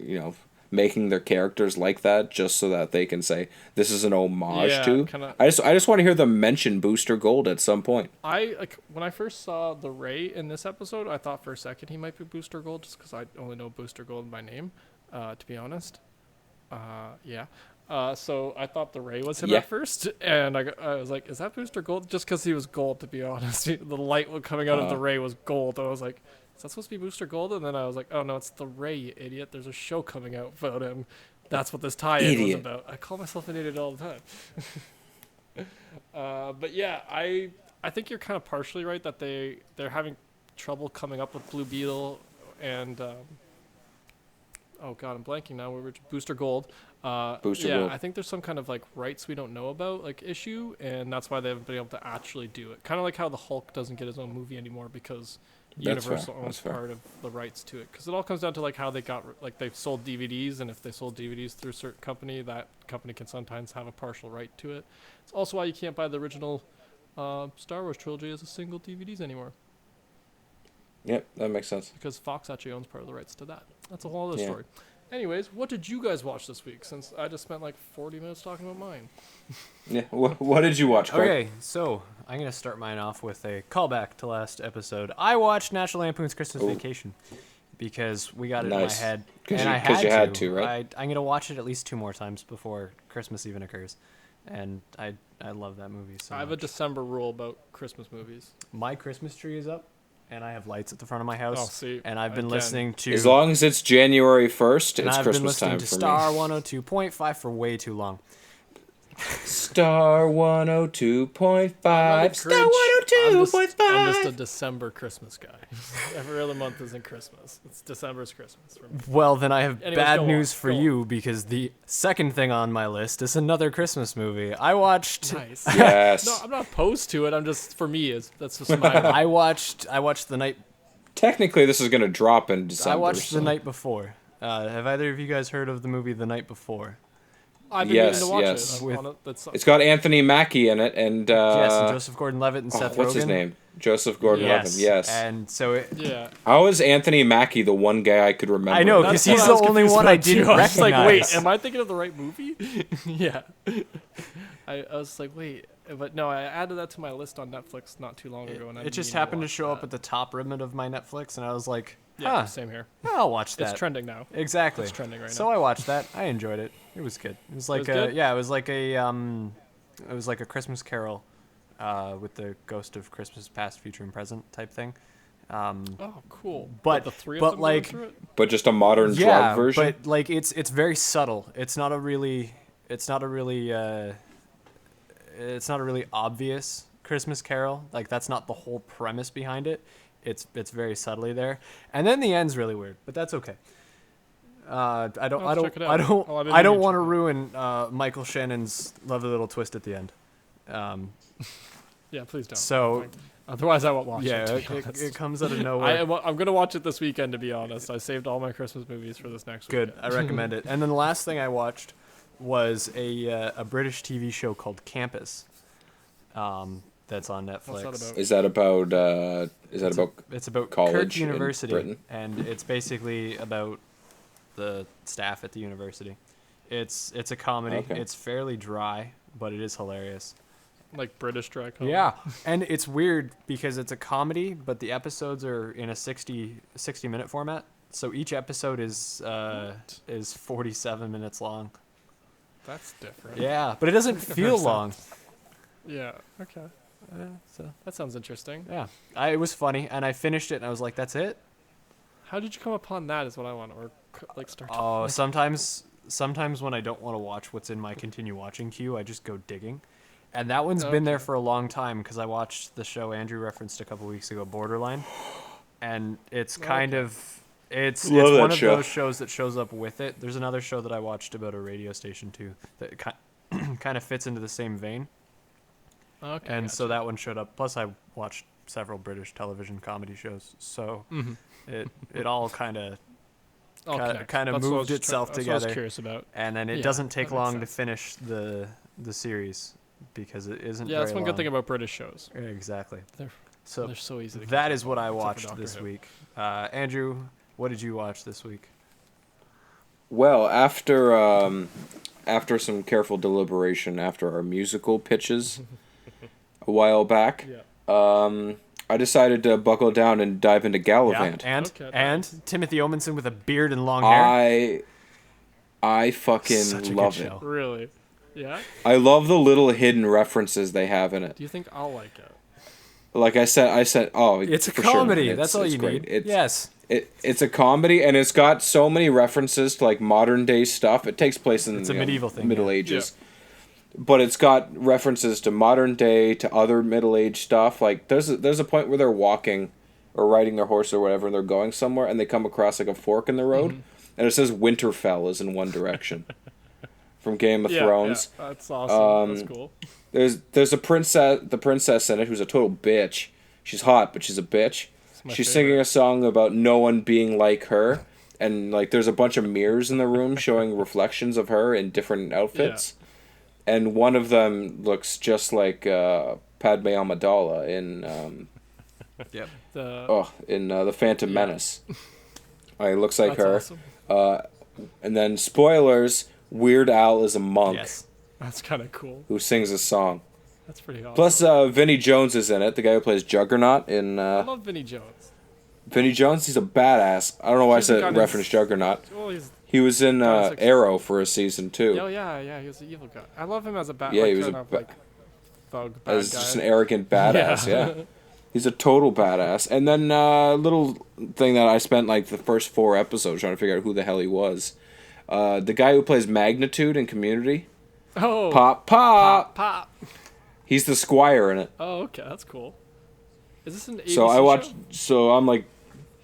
their characters like that just so that they can say this is an homage to. I just want to hear them mention Booster Gold at some point. When I first saw the Ray in this episode, I thought for a second he might be Booster Gold just because I only know Booster Gold by name, to be honest. So I thought the Ray was him at first, and I was like, is that Booster Gold? Just because he was gold, to be honest. The light coming out of the Ray was gold. I was like, is that supposed to be Booster Gold? And then I was like, oh no, it's the Ray, you idiot. There's a show coming out about him. That's what this tie-in was about. I call myself an idiot all the time. But yeah, I I think you're kind of partially right that they're having trouble coming up with Blue Beetle and oh god, I'm blanking now. We're Booster Gold. Booster Gold. I think there's some kind of like rights we don't know about, like issue, and that's why they haven't been able to actually do it. Kind of like how the Hulk doesn't get his own movie anymore because Universal owns part of the rights to it. Because it all comes down to like how they got like they've sold DVDs, and if they sold DVDs through a certain company, that company can sometimes have a partial right to it. It's also why you can't buy the original Star Wars trilogy as a single DVDs anymore. Yep, that makes sense. Because Fox actually owns part of the rights to that. That's a whole other story. Anyways, what did you guys watch this week? Since I just spent like 40 minutes talking about mine. Yeah, what did you watch, Craig? Okay, so I'm going to start mine off with a callback to last episode. I watched National Lampoon's Christmas Vacation because we got it in my head. And I had to, right? I'm going to watch it at least 2 more times before Christmas even occurs. And I love that movie so much. I have a December rule about Christmas movies. My Christmas tree is up. And I have lights at the front of my house. Oh, see, and I've been listening to... As long as it's January 1st, it's Christmas time for me. I've been listening to Star 102.5 for way too long. Star 102.5. Star 102.5. I'm just a December Christmas guy. Every other month isn't Christmas. It's December's Christmas for me. Well, then I have bad news for you because the second thing on my list is another Christmas movie. I watched... Nice. Yes. No, I'm not opposed to it. I'm just, for me, that's just my... I watched the night... Technically, this is going to drop in December. I watched The Night Before. Have either of you guys heard of the movie The Night Before? I've been meaning to watch it. It's got Anthony Mackie in it, and yes, and Joseph Gordon-Levitt and Seth Rogen. What's his name? Joseph Gordon-Levitt. Yes. And so how is Anthony Mackie the one guy I could remember? I know, because he's the only one I didn't recognize. I was like, wait, am I thinking of the right movie? Yeah. I was like, wait. But no, I added that to my list on Netflix not too long ago. And it just happened to show up at the top ribbon of my Netflix, and I was like, yeah, same here. I'll watch that. It's trending now. Exactly. It's trending right now. So I watched that. I enjoyed it. It was good. It was like it was like a Christmas Carol, with the ghost of Christmas past, future, and present type thing. Oh, cool. But the three of them like, through it? But just a modern drug version. But like it's very subtle. It's not a really obvious Christmas Carol. Like that's not the whole premise behind it. It's very subtly there, and then the end's really weird, but that's okay. I don't want to ruin Michael Shannon's lovely little twist at the end. Yeah, please don't. So, otherwise I won't watch it. Yeah, it comes out of nowhere. I'm gonna watch it this weekend. To be honest, I saved all my Christmas movies for this next weekend. Good, I recommend it. And then the last thing I watched was a British TV show called Campus. That's on Netflix. What's that about? Is that about? It's about college Kirk University, in Britain? and it's basically about the staff at the university. It's a comedy. Okay. It's fairly dry, but it is hilarious. Like British dry comedy. Yeah, and it's weird because it's a comedy, but the episodes are in a 60-minute format. So each episode is 47 minutes long. That's different. Yeah, but it doesn't feel long. Yeah. Okay. So that sounds interesting. Yeah, it was funny, and I finished it, and I was like, "That's it." How did you come upon that? Is what I want, or like start. Oh, sometimes when I don't want to watch what's in my continue watching queue, I just go digging, and that one's been there for a long time because I watched the show Andrew referenced a couple weeks ago, Borderline, and it's kind of it's one of those shows that shows up with it. There's another show that I watched about a radio station too that kind of fits into the same vein. Okay, and so that one showed up. Plus, I watched several British television comedy shows, so it all kind of moved itself together. That's what I was curious about. And then it doesn't take long to finish the series because it isn't. Yeah, that's one good thing about British shows. Yeah, exactly. They're so easy. That is what I watched this week. Andrew, what did you watch this week? Well, after some careful deliberation, after our musical pitches a while back, I decided to buckle down and dive into Gallivant. Yeah, and Timothy Omenson with a beard and long hair. I fucking love it. Really? Yeah? I love the little hidden references they have in it. Do you think I'll like it? Like I said, it's a comedy. Sure. That's all you need. Yes. It's a comedy, and it's got so many references to like modern day stuff. It takes place in a medieval thing, Middle Ages. but it's got references to modern day, to other middle-aged stuff. Like there's a point where they're walking or riding their horse or whatever, and they're going somewhere, and they come across like a fork in the road, and it says Winterfell is in one direction from Game of Thrones. Yeah, that's awesome. That's cool. There's the princess in it who's a total bitch. She's hot, but she's a bitch. She's singing a song about no one being like her, and like there's a bunch of mirrors in the room showing reflections of her in different outfits. And one of them looks just like Padme Amidala in the Phantom Menace. It looks like her. Awesome. And then spoilers: Weird Al is a monk. Yes. That's kind of cool. Who sings a song. That's pretty awesome. Plus, Vinnie Jones is in it. The guy who plays Juggernaut in. I love Vinnie Jones. Vinnie Jones, he's a badass. I don't know why I said reference Juggernaut. Well, he was in Arrow for a season too. Oh yeah, he was an evil guy. I love him as a bad. Yeah, like, he was thug bad as guy. just an arrogant badass. Yeah. He's a total badass. And then little thing that I spent like the first 4 episodes trying to figure out who the hell he was. The guy who plays Magnitude in Community. Oh. Pop. He's the squire in it. Oh, okay, that's cool. Is this an ABC So I watched. show? So I'm like,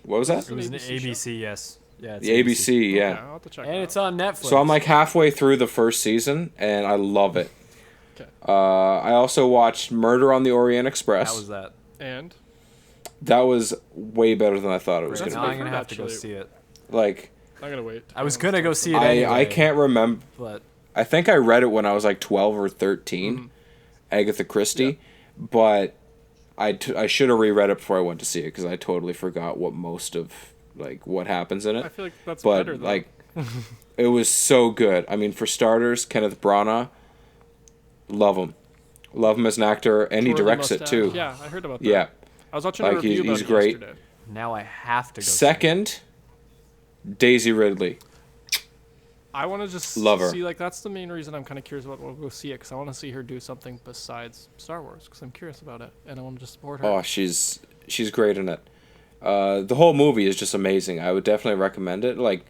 what was that? It was an ABC ABC, yes. Yeah, it's The ABC, yeah. Okay, I'll have to check And that it's on Netflix. So I'm like halfway through the first season, and I love it. Okay. I also watched Murder on the Orient Express. How was that? And That was way better than I thought it was Great. going Now to I'm be. gonna have to go actually. see it. Like, I'm gonna wait. I was gonna go see it anyway. I can't remember. But I think I read it when I was like 12 or 13, Agatha Christie, but I should have reread it before I went to see it because I totally forgot what happens in it. I feel like that's But better though. like, it was so good. I mean, for starters, Kenneth Branagh, love him as an actor, and he Twirly directs it mustache. too. Yeah, I heard about that. Yeah. I was watching Like, a review about he's it great. yesterday. now I have to go. Second, Daisy Ridley. I want to just Love her. see, like, that's the main reason I'm kind of curious about. We'll go see it because I want to see her do something besides Star Wars because I'm curious about it and I want to just support her. Oh, she's great in it. The whole movie is just amazing. I would definitely recommend it. Like,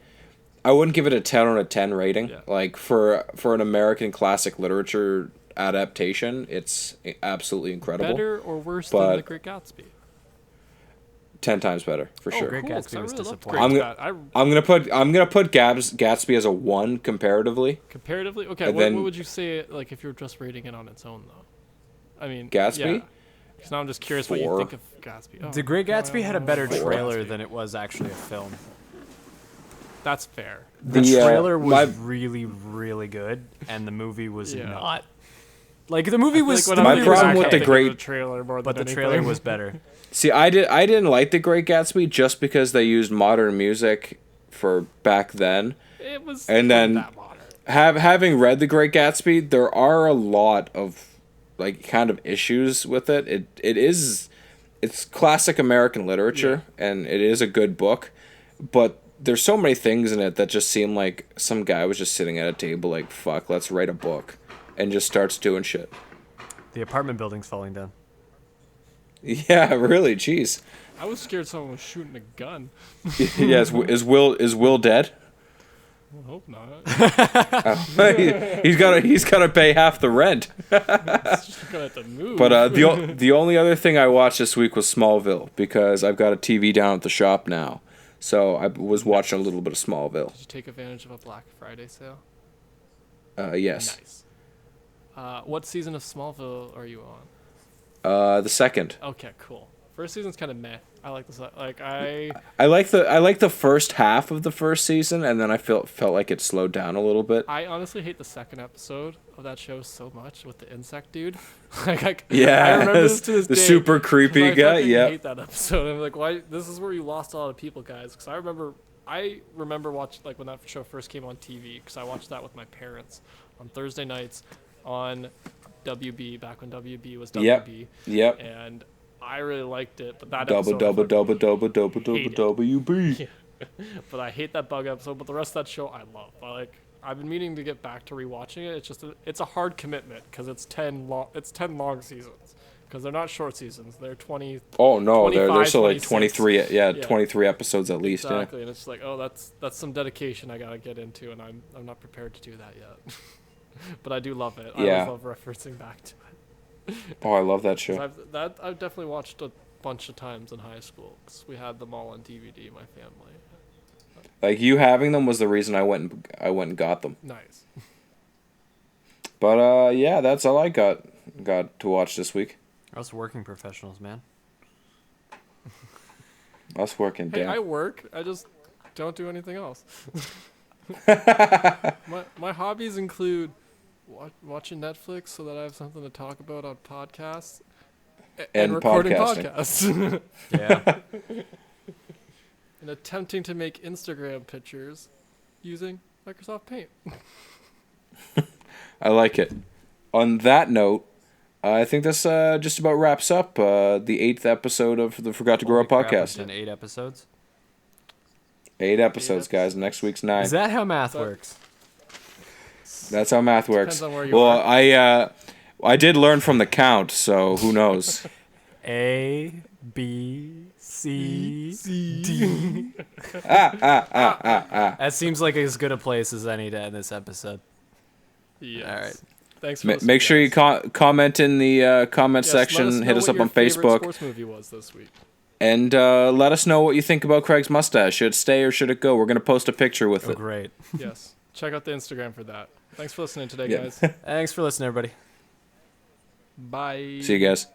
I wouldn't give it a 10 on a 10 rating. Yeah. Like, for an American classic literature adaptation, it's absolutely incredible. Better or worse But- than The Great Gatsby? 10 times better, for sure. Great Cool, 'cause Gatsby I was really loved disappointing. Great I'm gonna put Gatsby as a 1 comparatively. Comparatively, okay. And What then- would you say, like, if you're just rating it on its own, though? I mean, Gatsby? Yeah. Because now I'm just curious what you 4. think of Gatsby. Oh, The Great Gatsby had a better Great trailer Gatsby. than it was actually a film. That's fair. The The, trailer was my- really, really good, and the movie was Yeah. not. Like the movie was. Like, the My movie was problem with okay, the Great- trailer more but than the trailer anything. was better. See, I didn't like The Great Gatsby just because they used modern music for back then. It was. And not then that modern. Having read The Great Gatsby, there are a lot of like kind of issues with it. It's classic American literature and it is a good book, but there's so many things in it that just seem like some guy was just sitting at a table like, fuck, let's write a book, and just starts doing shit. The apartment building's falling down. Yeah, really, jeez. I was scared someone was shooting a gun. Yeah, is Will dead? I hope not. He's gotta pay half the rent. It's just gonna have to move. But the only other thing I watched this week was Smallville because I've got a TV down at the shop now, so I was watching a little bit of Smallville. Did you take advantage of a Black Friday sale? Yes. Nice. What season of Smallville are you on? The second. Okay, cool. First season's kind of meh. I like this. Like I like the first half of the first season, and then I felt like it slowed down a little bit. I honestly hate the second episode of that show so much with the insect dude. I Yeah, remember this to this the day, super creepy 'cause I guy. fucking Yeah, hate that episode. I'm like, why? This is where you lost a lot of people, guys. Because I remember watching like when that show first came on TV. Because I watched that with my parents on Thursday nights on WB back when WB was WB. Yep. And I really liked it, but that Double episode, hate it. WB. But I hate that bug episode. But the rest of that show, I love. I've been meaning to get back to rewatching it. It's just it's a hard commitment because it's 10 long seasons. Because they're not short seasons. They're 20. Oh no, they're 25, still like 26. 23. Yeah, Yeah. 23 episodes at least. Exactly, and it's like, oh, that's some dedication I gotta get into, and I'm not prepared to do that yet. but I do love it. Yeah. I always love referencing back to it. Oh, I love that show. I've definitely watched a bunch of times in high school because we had them all on DVD. My family. Like, you having them was the reason I went and got them. Nice. But yeah, that's all I got to watch this week. Us working professionals, man. Us working. Hey, damn. I work. I just don't do anything else. my hobbies include watching Netflix so that I have something to talk about on podcasts and recording podcasts. Yeah. And attempting to make Instagram pictures using Microsoft Paint. I like it. On that note, I think this just about wraps up the 8th episode of the Forgot to Grow Up podcast. In 8 episodes. 8 episodes, guys. Next week's 9. Is that how math works? That's how math works. Depends on where you are. I did learn from the count, so who knows? A, B, C, D. That seems like as good a place as any to end this episode. Yes. All right. Thanks for Make sure you comment in the comment section. Hit us up on Facebook. Sports movie was this week. And let us know what you think about Craig's mustache. Should it stay or should it go? We're going to post a picture with it. Great. Yes. Check out the Instagram for that. Thanks for listening today, Yeah. guys. Thanks for listening, everybody. Bye. See you guys.